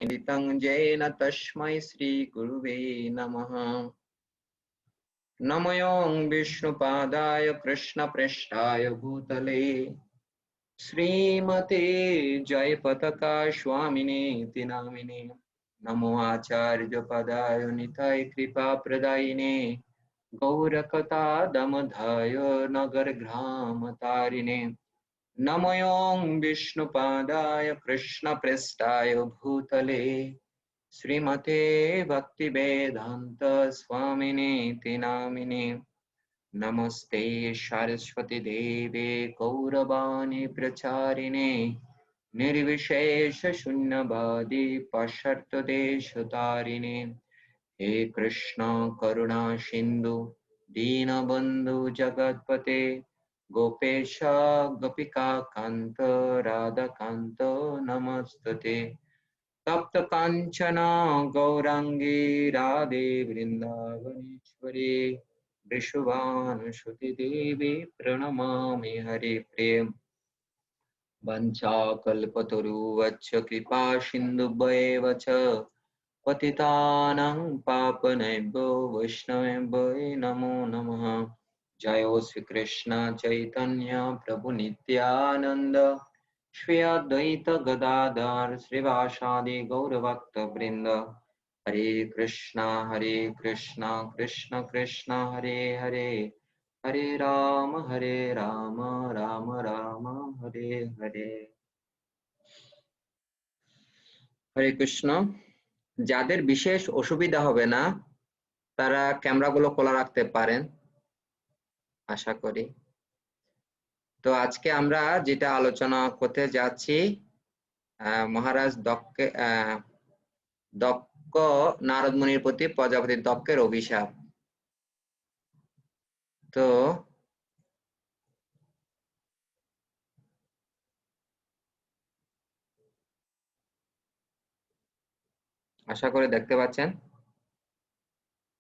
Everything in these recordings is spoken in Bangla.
निमित्तं येन तस्मै श्रीगुरुवे नमः। नमोऽयं विष्णुपादाय कृष्णप्रेष्ठाय भूतले श्रीमते जयपताका स्वामिनेति नामिने। नमो आचार्यपदाय निताय कृपाप्रदायिने गौरकथा दमधाय नगरग्रामतारिणे। नमोऽयं विष्णुपादाय कृष्णप्रेष्ठाय भूतले श्रीमते भक्तिवेदान्त स्वामिनेति नामिने। नमस्ते सरस्वती देवे गौरवाणी प्रचारिणे निर्विशेष शून्यवादी पाश्चात्यदेशतारिणे। हे कृष्ण करुणा सिन्धु दीनबन्धु जगत्पते गोपेश गोपिका कान्त राधाकान्त नमस्तुते। तप्त कांचन गौरांगी राधे वृंदावनेश्वरी वृषभानुसुते देवी प्रणमामि हरिप्रिये। वंशाकल्पतरुश्च कृपा सिन्धुभ्येव च पतितानां पावनेभ्यो वैष्णवेभ्यो नमो नमः। जय श्री कृष्ण चैतन्य प्रभु नित्यानंद श्री अद्वैत गदाधर श्रीवासादि गौरभक्तवृंद। हरे कृष्णा कृष्ण कृष्ण हरे हरे हरे राम राम राम हरे हरे। हरे कृष्ण। যাদের বিশেষ অসুবিধা হবে না তারা ক্যামেরাগুলো খোলা রাখতে পারেন আশা করি। তো আজকে আমরা যেটা আলোচনা করতে যাচ্ছি মহারাজ দক্ষ নারদ মুনির প্রতি প্রজাপতি দক্ষের অভিশাপ। তো আশা করে দেখতে পাচ্ছেন,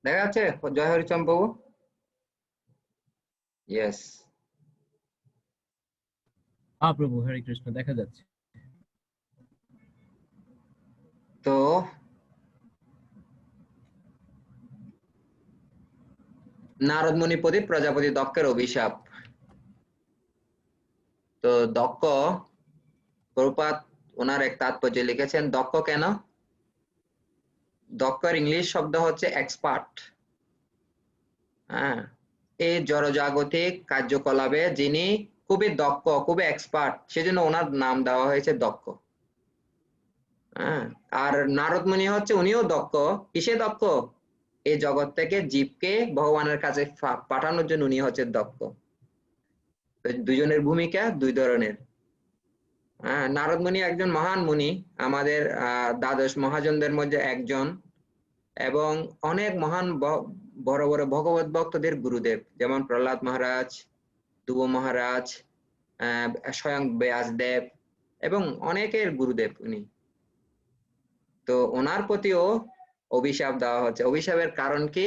দেখা যাচ্ছে জয় হরিচম বাবু? ইয়েস। হ্যাঁ প্রভু, হরে কৃষ্ণ, দেখা যাচ্ছে। তো নারদ মুনির প্রতি প্রজাপতি দক্ষের অভিশাপ। তো দক্ষ প্রভুপাদ ওনার এক তাৎপর্য লিখেছেন, দক্ষ কেন? দক্ষের ইংলিশ শব্দ হচ্ছে এক্সপার্ট। হ্যাঁ, এই জড়জাগতিক কার্যকলাপে যিনি খুবই দক্ষ, খুবই এক্সপার্ট, সেজন্য ওনার নাম দেওয়া হয়েছে দক্ষ। হ্যাঁ, আর নারদ মুনি হচ্ছে উনিও দক্ষ। কিসে দক্ষ? এই জগৎ থেকে জীবকে ভগবানের কাছে পাঠানোর জন্য উনি হচ্ছে দক্ষ। দুজনের ভূমিকা দুই ধরনের। নারদ মুনি একজন মহান মুনি, আমাদের দ্বাদশ মহাজনদের মধ্যে একজন, এবং অনেক মহান বড় বড় ভগবত ভক্তদের গুরুদেব, যেমন প্রহ্লাদ মহারাজ, ধ্রুব মহারাজ, স্বয়ং ব্যাসদেব এবং অনেকের গুরুদেব উনি। তো ওনার প্রতিও অভিশাপ দেওয়া হচ্ছে। অভিশাপের কারণ কি?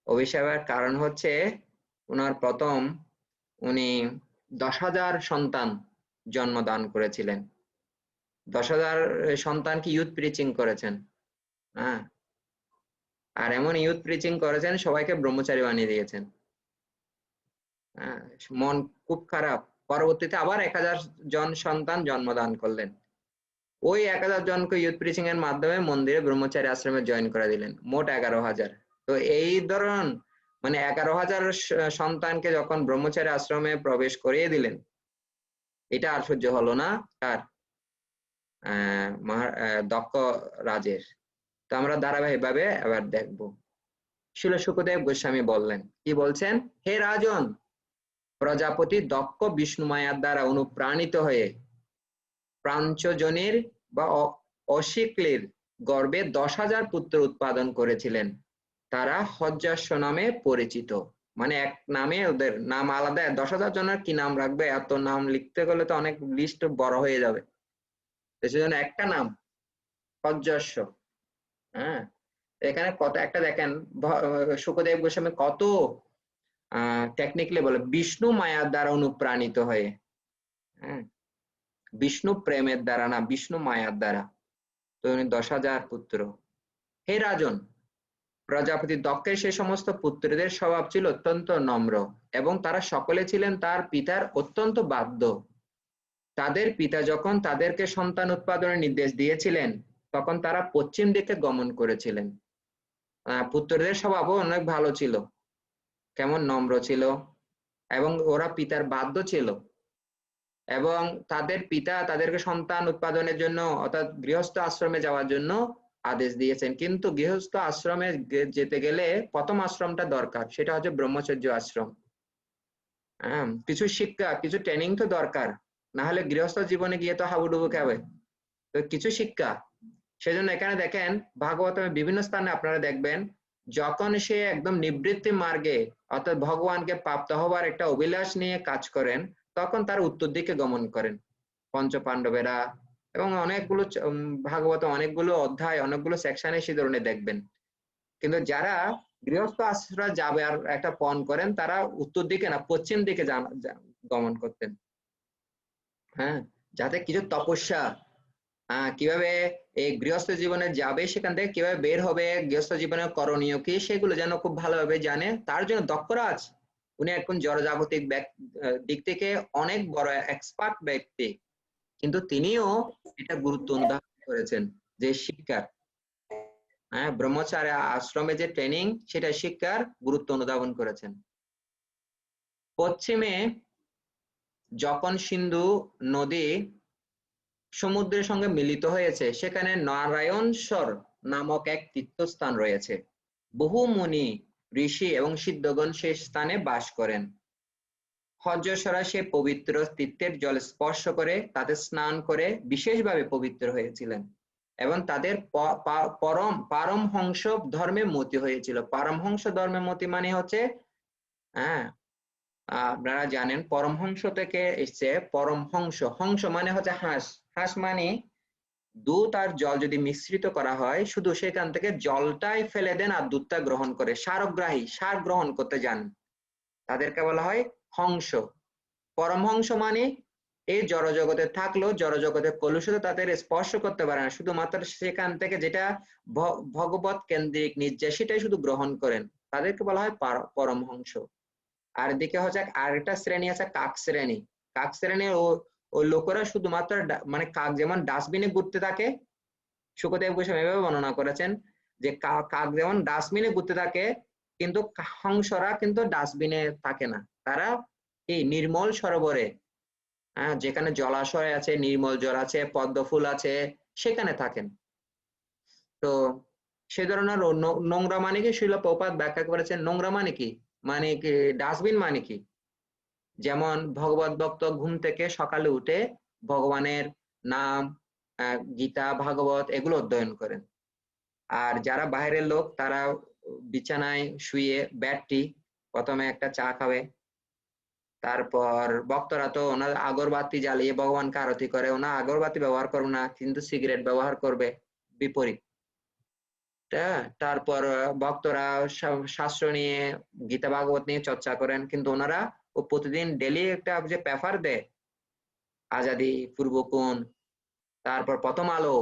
অভিশাপের কারণ হচ্ছে ওনার প্রথম উনি 10,000 সন্তান জন্মদান করেছিলেন। 10,000 সন্তানকে ইউথ প্রিচিং করেছেন। হ্যাঁ, আর এমন ইউথ প্রিচিং করেছেন সবাইকে ব্রহ্মচারী বানিয়ে দিয়েছেন। মন খুব খারাপ। পরবর্তীতে আবার 1,000 জন সন্তান জন্মদান করলেন। ওই 1,000 জনকে ইউথ প্রিচিং এর মাধ্যমে মন্দিরে ব্রহ্মচারী আশ্রমে জয়েন করে দিলেন, মোট 11,000। তো এই ধরন মানে 11,000 সন্তানকে যখন ব্রহ্মচারী আশ্রমে প্রবেশ করিয়ে দিলেন, এটা আর সহ্য হলো না কার? দক্ষ রাজের। তো আমরা ধারাবাহিকভাবে এবার দেখবো। শিল শুকদেব গোস্বামী বললেন, কি বলছেন? হে রাজন, প্রজাপতি দক্ষ বিষ্ণু মায়ার দ্বারা অনুপ্রাণিত হয়ে প্রাঞ্চজনের বা অশিকলির গর্ভে 10,000 পুত্র উৎপাদন করেছিলেন। তারা হজ্জাস্য নামে পরিচিত। মানে এক নামে, ওদের নাম আলাদা। 10,000 জনের কি নাম রাখবে? এত নাম লিখতে গেলে তো অনেক লিস্ট বড় হয়ে যাবে, সেজন্য একটা নাম হজ্জাস্য। হ্যাঁ, এখানে কত একটা দেখেন, শুকদেব গোস্বামী কত টেকনিক্যালি বলে, বিষ্ণু মায়ার দ্বারা অনুপ্রাণিত হয়ে। হ্যাঁ, বিষ্ণু প্রেমের দ্বারা না, বিষ্ণু মায়ার দ্বারা। তো উনি 10,000 পুত্র। হে রাজন, প্রজাপতি দক্ষের সে সমস্ত পুত্রদের স্বভাব ছিল অত্যন্ত নম্র এবং তারা সকলে ছিলেন তার পিতার অত্যন্ত বাধ্য। তাদের পিতা যখন তাদেরকে সন্তান উৎপাদনের নির্দেশ দিয়েছিলেন তখন তারা পশ্চিম দিকে গমন করেছিলেন। পুত্রদের স্বভাবও অনেক ভালো ছিল, কেমন নম্র ছিল এবং ওরা পিতার বাধ্য ছিল এবং তাদের পিতা তাদেরকে সন্তান উৎপাদনের জন্য অর্থাৎ গৃহস্থ আশ্রমে যাওয়ার জন্য আদেশ দিয়েছেন, কিন্তু গৃহস্থ আশ্রমে যেতে গেলে প্রথম আশ্রমটা দরকার, সেটা হচ্ছে ব্রহ্মচর্য আশ্রম। কিছু শিক্ষা কিছু ট্রেনিং তো দরকার, না হলে গৃহস্থ জীবনে গিয়ে তো হাবুডুবু খাবে। তো কিছু শিক্ষা, সেজন্য এখানে দেখেন ভাগবতের বিভিন্ন স্থানে আপনারা দেখবেন যখন সে একদম নিবৃত্তি মার্গে অর্থাৎ ভগবানকে প্রাপ্ত হবার একটা অভিলাষ নিয়ে কাজ করেন তখন তার উত্তর দিকে গমন করেন পঞ্চ পাণ্ডবেরা, এবং অনেকগুলো ভাগবত অনেকগুলো অধ্যায় অনেকগুলো সেকশনে সে ধরনের দেখবেন। কিন্তু যারা গৃহস্থ আশ্রয় যাবে আর একটা পণ করেন তারা উত্তর দিকে না পশ্চিম দিকে গমন করতেন। হ্যাঁ, যাতে কিছু তপস্যা কিভাবে এই গৃহস্থ জীবনে যাবে, সেখান থেকে কিভাবে বের হবে, গৃহস্থ জীবনের করণীয় কি, সেগুলো যেন খুব ভালোভাবে জানে, তার জন্য দক্ষরা আছে। উনি এখন জড়জাগতিক দিক থেকে অনেক বড় এক্সপার্ট ব্যক্তি, কিন্তু তিনিও এটা গুরুত্ব অনুধাবন করেছেন যে শিক্ষার, ব্রহ্মচার্য আশ্রমে যে ট্রেনিং সেটা শিক্ষার গুরুত্ব অনুধাবন করেছেন। পশ্চিমে যখন সিন্ধু নদী সমুদ্রের সঙ্গে মিলিত হয়েছে সেখানে নারায়ণস্বর নামক এক তীর্থস্থান রয়েছে। বহু মুনি ঋষি এবং সিদ্ধগণ সেই স্থানে বাস করেন। হর্যশ্বরা সে পবিত্র তীর্থের জল স্পর্শ করে তাতে স্নান করে বিশেষভাবে পবিত্র হয়েছিলেন এবং তাদের পারমহংস ধর্মে মতি হয়েছিল। পারমহংস ধর্মে মতি মানে হচ্ছে, হ্যাঁ আপনারা জানেন পরমহংস থেকে এসছে পরমহংস, হংস মানে হচ্ছে হাঁস, হাঁস মানে দুধ আর জল যদি মিশ্রিত করা হয় শুধু সেখান থেকে জলটাই ফেলে দেন আর দুধটা গ্রহণ করে, সারগ্রাহী, সার গ্রহণ করতে যান, তাদেরকে বলা হয় হংস। পরমহংস মানে এই জড়জগতে থাকলেও জড়জগতের কলুষিত তাদের স্পর্শ করতে পারে না, শুধুমাত্র সেখান থেকে যেটা ভগবত কেন্দ্রিক নির্যাস সেটাই শুধু গ্রহণ করেন, তাদেরকে বলা হয় পরমহংস। আর এদিকে হচ্ছে আরেকটা শ্রেণী আছে কাক শ্রেণী। কাক শ্রেণীর ওই লোকেরা শুধুমাত্র মানে কাক যেমন ডাস্টবিনে ঘুরতে থাকে, সুখদেব গোস্বামী এভাবে বর্ণনা করেছেন যে কাক যেমন ডাস্টবিনে ঘুরতে থাকে কিন্তু হংসরা কিন্তু ডাস্টবিনে থাকে না, তারা এই নির্মল সরোবরে, যেখানে জলাশয় আছে, নির্মল জল আছে, পদ্ম ফুল আছে, সেখানে থাকেন। তো সে ধরনের নোংরা মানে কি, শিল প্রপাত ব্যাখ্যা করেছেন নোংরা মানে কি, মানে কি ডাস্টবিন মানে কি, যেমন ভগবত ভক্ত ঘুম থেকে সকালে উঠে ভগবানের নাম, গীতা ভাগবত এগুলো অধ্যয়ন করেন। আর যারা বাইরের লোক তারা বিছানায় শুয়ে ব্যাটটি প্রথমে একটা চা খাবে, তারপর ভক্তরা তো ওনার আগরবাতি জ্বালিয়ে ভগবানকে আরতি করে, ওনার আগরবাতি ব্যবহার করবে না কিন্তু সিগারেট ব্যবহার করবে, বিপরীত। তারপর ভক্তরা শাস্ত্র নিয়ে গীতা ভাগবত নিয়ে চর্চা করেন, কিন্তু ওনারা ও প্রতিদিন ডেলি একটা যে পেপার দেয় আজাদি, পূর্বকোণ, তারপর প্রথম আলো,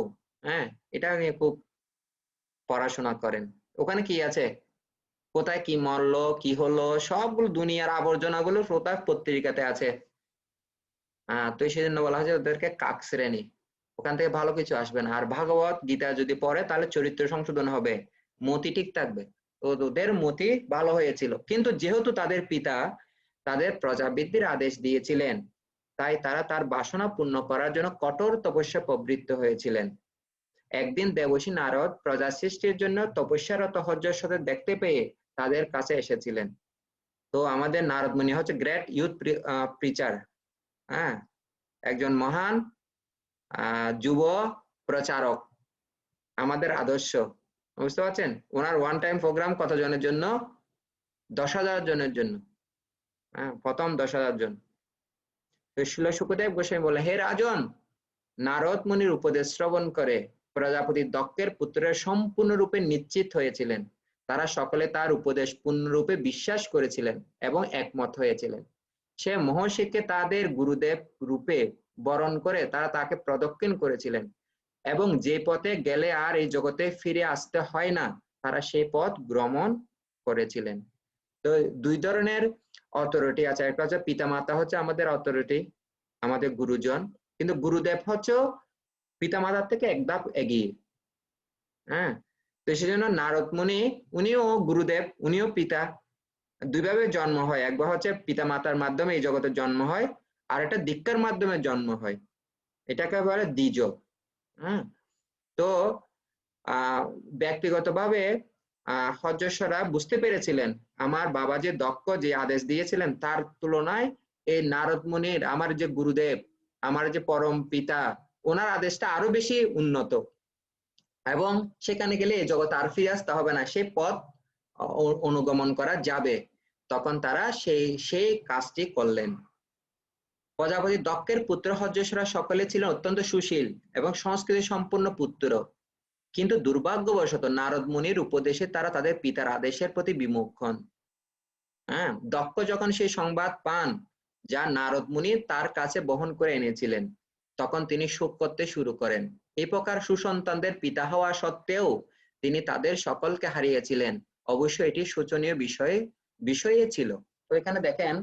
এটা নিয়ে খুব পড়াশোনা করেন। ওখানে কি আছে, কোথায় কি মরলো কি হলো সবগুলো দুনিয়ার আবর্জনা গুলো পত্রিকাতে আছে। তো সেই জন্য বলা হয় যে ওদেরকে কাক শ্রেণী, ওখান থেকে ভালো কিছু আসবে না। আর ভাগবত গীতা যদি পড়ে তাহলে চরিত্র সংশোধন হবে, মতি ঠিক থাকবে। তো ওদের মতি ভালো হয়েছিল, কিন্তু যেহেতু তাদের পিতা তাদের প্রজাবৃদ্ধির আদেশ দিয়েছিলেন তাই তারা তার বাসনা পূর্ণ করার জন্য কঠোর তপস্যা প্রবৃত্ত হয়েছিলেন। একদিন দেবর্ষি নারদ প্রজা সৃষ্টির জন্য তপস্যারত হর্যের সাথে দেখতে পেয়ে তাদের কাছে এসেছিলেন। তো আমাদের নারদ মুনি হচ্ছে গ্রেট ইউথ প্রিচার, একজন মহান যুব প্রচারক, আমাদের আদর্শ, বুঝতে পারছেন। ওনার ওয়ান টাইম প্রোগ্রাম কতজনের জন্য? 10,000 জনের জন্য, প্রথম 10,000 জন। তো শিল সুখদেব গোস্বামী বলে, হে রাজন, নারদ মুনির উপদেশ শ্রবণ করে প্রজাপতি দক্ষের পুত্রের সম্পূর্ণরূপে নিশ্চিত হয়েছিলেন। তারা সকলে তার উপদেশ পূর্ণরূপে বিশ্বাস করেছিলেন এবং একমত হয়েছিলেন। সে মহর্ষিকে তাদের গুরুদেব রূপে বরণ করে তারা তাকে প্রদক্ষিণ করেছিলেন এবং যে পথে গেলে আর এই জগতে ফিরে আসতে হয় না, তারা সেই পথ গ্রহণ করেছিলেন। তো দুই ধরনের অথরিটি আছে, একটা হচ্ছে পিতামাতা হচ্ছে আমাদের অথরিটি, আমাদের গুরুজন, কিন্তু গুরুদেব হচ্ছে পিতামাতার থেকে এক ধাপ এগিয়ে। হ্যাঁ, তো সেজন্য নারদ মুনি, উনিও গুরুদেব, উনিও পিতা। দুইভাবে জন্ম হয়, একবার হচ্ছে পিতা মাতার মাধ্যমে এই জগতে জন্ম হয়, আর একটা দীক্ষার মাধ্যমে জন্ম হয়, এটাকে বলে দ্বিজ। হ্যাঁ, তো ব্যক্তিগতভাবে হর্যশ্বরা বুঝতে পেরেছিলেন আমার বাবা যে দক্ষ যে আদেশ দিয়েছিলেন তার তুলনায় এই নারদ মুনির, আমার যে গুরুদেব, আমার যে পরম পিতা, ওনার আদেশটা আরো বেশি উন্নত, এবং সেখানে গেলে এই জগতে আর ফিরে আসতে হবে না, সেই পথ অনুগমন করা যাবে। তখন তারা সেই কাজটি করলেন। প্রজাপতি দক্ষের পুত্র হর্যশ্বরা সকলে ছিলেন অত্যন্ত সুশীল এবং সংস্কৃতি সম্পন্ন পুত্র, কিন্তু দুর্ভাগ্যবশত নারদ মুনির উপদেশে তারা তাদের পিতার আদেশের প্রতি বিমুখ হন। হ্যাঁ, দক্ষ যখন সেই সংবাদ পান যা নারদ মুনি তার কাছে বহন করে এনেছিলেন, তখন তিনি শোক করতে শুরু করেন। এই প্রকার সুসন্তানদের পিতা হওয়া সত্ত্বেও তিনি তাদের সকলকে হারিয়েছিলেন। অবশ্য এটি শোচনীয় বিষয়ে ছিল। তো এখানে দেখেন,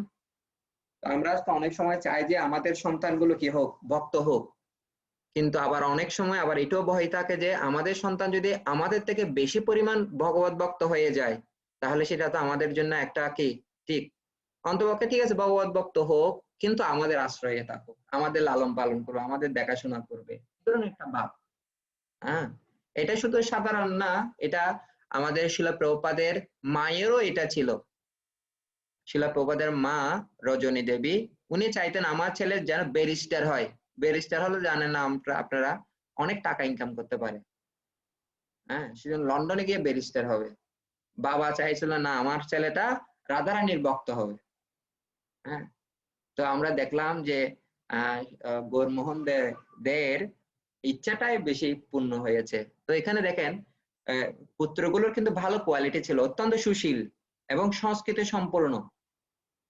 আমরা অনেক সময় চাই যে আমাদের সন্তানগুলো কি হোক, ভক্ত হোক, কিন্তু আবার অনেক সময় আবার এটাও ভয় থাকে যে আমাদের সন্তান যদি আমাদের থেকে বেশি পরিমাণ ভগবত ভক্ত হয়ে যায়, তাহলে সেটা তো আমাদের জন্য একটা কি ঠিক, অন্তপক্ষে ঠিক আছে ভগবত ভক্ত হোক, কিন্তু আমাদের আশ্রয়ে থাকুক, আমাদের লালন পালন করবে, আমাদের দেখাশোনা করবে, ধরুন একটা ভাব। হ্যাঁ, এটা শুধু সাধারণ না, এটা আমাদের শিলা প্রভুপাদের মায়েরও এটা ছিল। শিলা প্রভুপাদের মা রজনী দেবী, উনি চাইতেন আমার ছেলে যেন ব্যারিস্টার হয়। ব্যারিস্টার হলে জানেন না আপনারা, অনেক টাকা ইনকাম করতে পারে। হ্যাঁ, সেজন্য লন্ডনে গিয়ে ব্যারিস্টার হবে। বাবা চাইছিল না আমার ছেলেটা রাধারানীর ভক্ত হবে। হ্যাঁ, তো আমরা দেখলাম যে গৌরমোহন দের ইচ্ছাটাই বেশি পূর্ণ হয়েছে। তো এখানে দেখেন পুত্রগুলোর কিন্তু ভালো কোয়ালিটি ছিল, অত্যন্ত সুশীল এবং সংস্কৃতি সম্পূর্ণ।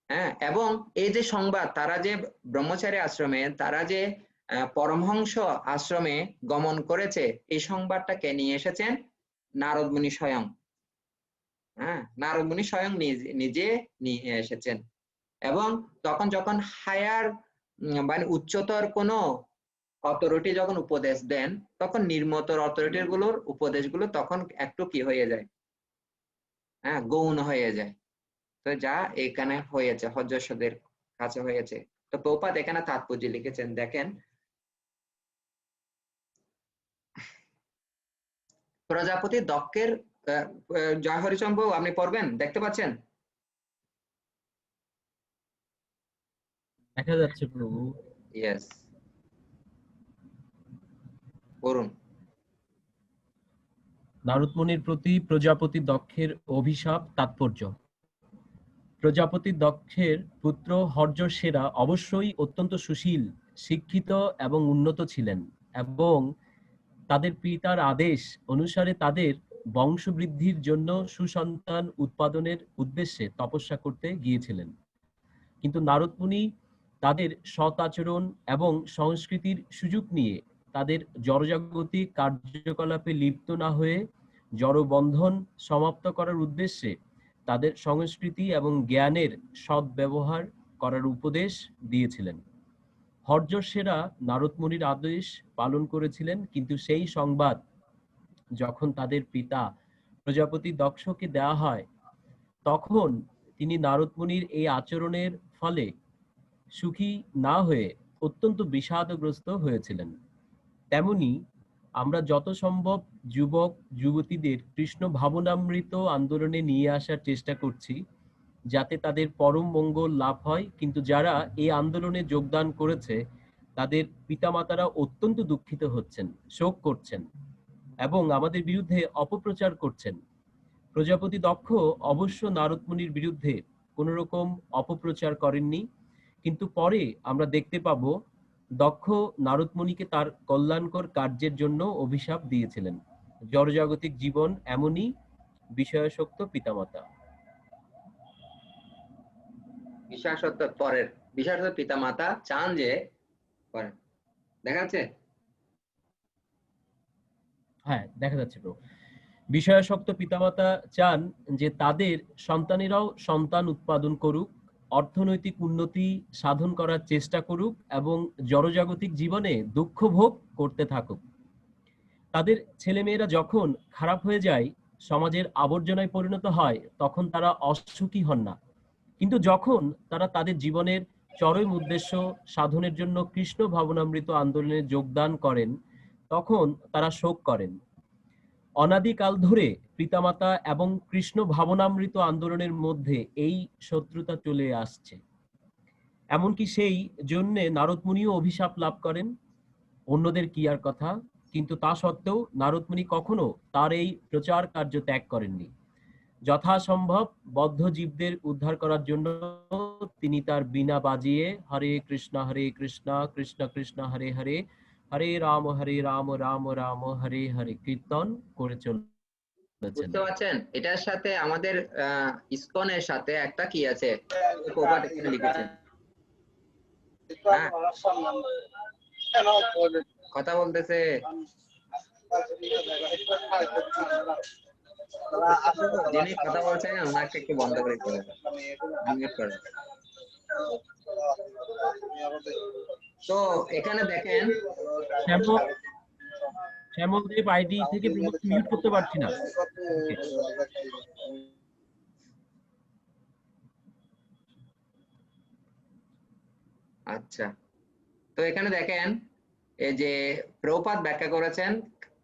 হ্যাঁ, এবং এই যে সংবাদ, তারা যে ব্রহ্মচারী আশ্রমে, তারা যে পরমহংস আশ্রমে গমন করেছে, এই সংবাদটাকে নিয়ে এসেছেন নারদ মুনি স্বয়ং। হ্যাঁ, নারদ মুনি স্বয়ং নিজে নিয়ে এসেছেন। এবং তখন যখন হায়ার মানে উচ্চতর কোনো অথরিটি যখন উপদেশ দেন, তখন নিম্নতর অথরিটি গুলোর উপদেশগুলো তখন একটু কি হয়ে যায়, হ্যাঁ, গৌণ হয়ে যায়। তো যা এখানে হয়েছে হর্যশ্বদের কাছে হয়েছে। তো প্রভুপাদ এখানে তাৎপর্য লিখেছেন, দেখেন, প্রজাপতি দক্ষের জয় হরিচন্দ্র আপনি পড়বেন, দেখতে পাচ্ছেন? দেখা যাচ্ছে প্রভু। ইয়েস, পড়ুন। নারদ মুনির প্রতি প্রজাপতি দক্ষের অভিশাপ তাৎপর্য। প্রজাপতি দক্ষের পুত্র হর্যশ্বেরা অবশ্যই অত্যন্ত সুশীল, শিক্ষিত এবং উন্নত ছিলেন, এবং তাদের পিতার আদেশ অনুসারে তাদের বংশবৃদ্ধির জন্য সুসন্তান উৎপাদনের উদ্দেশ্যে তপস্যা করতে গিয়েছিলেন। কিন্তু নারদ মুনি তাদের সৎ আচরণ এবং সংস্কৃতির সুযোগ নিয়ে তাদের জড়জাগতিক কার্যকলাপে লিপ্ত না হয়ে জড়বন্ধন সমাপ্ত করার উদ্দেশ্যে তাদের সংস্কৃতি এবং জ্ঞানের সদ্ব্যবহার করার উপদেশ দিয়েছিলেন। হর্যশ্বেরা নারদ মুনির আদেশ পালন করেছিলেন, কিন্তু সেই সংবাদ যখন তাদের পিতা প্রজাপতি দক্ষকে দেওয়া হয়, তখন তিনি নারদ মুনির এই আচরণের ফলে সুখী না হয়ে অত্যন্ত বিষাদগ্রস্ত হয়েছিলেন। তেমনি আমরা যত সম্ভব যুবক যুবতীদের কৃষ্ণ ভাবনামৃত আন্দোলনে নিয়ে আসার চেষ্টা করছি, যাতে তাদের পরম মঙ্গল লাভ হয়, কিন্তু যারা এই আন্দোলনে যোগদান করেছে তাদের পিতামাতারা অত্যন্ত দুঃখিত হচ্ছেন, শোক করছেন এবং আমাদের বিরুদ্ধে অপপ্রচার করছেন। প্রজাপতি দক্ষ অবশ্য নারদ মুনির বিরুদ্ধে কোন রকম অপপ্রচার করেননি, কিন্তু পরে আমরা দেখতে পাব দক্ষ নারদ মুনিকে তার কল্যাণকর কার্যের জন্য অভিশাপ দিয়েছিলেন। জড়জাগতিক জীবন এমনই, বিষয়াসক্ত পিতামাতা। বিষাসত্ব পরের, বিষাসত্ব পিতা মাতা চান যে করেন, দেখা যাচ্ছে? হ্যাঁ, দেখা যাচ্ছে ব্রো। বিষয়াসক্ত পিতামাতা চান যে তাদের সন্তানেরাও সন্তান উৎপাদন করুক, অর্থনৈতিক উন্নতি সাধন করার চেষ্টা করুক এবং জড়জাগতিক জীবনে দুঃখ ভোগ করতে থাকুক। তাদের ছেলেমেয়েরা যখন খারাপ হয়ে যায়, সমাজের আবর্জনায় পরিণত হয়, তখন তারা অসুখী হন না। কিন্তু যখন তারা তাদের জীবনের চরম উদ্দেশ্য সাধনের জন্য কৃষ্ণ ভাবনামৃত আন্দোলনে যোগদান করেন, তখন তারা শোক করেন। অনাদিকাল ধরে পিতামাতা এবং কৃষ্ণ ভাবনামৃত আন্দোলনের মধ্যে এই শত্রুতা চলে আসছে। এমনকি সেই জন্যে নারদ মুনিও অভিশাপ লাভ করেন। অন্যদের কি আর কথা, কিন্তু তা সত্ত্বেও নারদ মুনি কখনো তার এই প্রচার কার্য ত্যাগ করেননি। যথাসম্ভব বদ্ধ জীবদের উদ্ধার করার জন্য তিনি তার বীণা বাজিয়ে হরে কৃষ্ণ কৃষ্ণ কৃষ্ণ হরে হরে, হরে রাম রাম রাম হরে হরে কীর্তন করে চলেছেন। বুঝতে পারছেন? এটার সাথে আমাদের ইসকনের সাথে একটা কি আছে, প্রভুপাদ এখানে লিখেছেন। হ্যাঁ, কথা বলতেছে। যিনি কথা বলছেন ওনাকে একটু বন্ধ করে দিতে হবে, মিউট করে। তো এখানে দেখেন শ্যামলদেব আইডি থেকে মিউট করতে পারছি না। আচ্ছা, তো এখানে দেখেন এই যে প্রভুপাদ ব্যাখ্যা করেছেন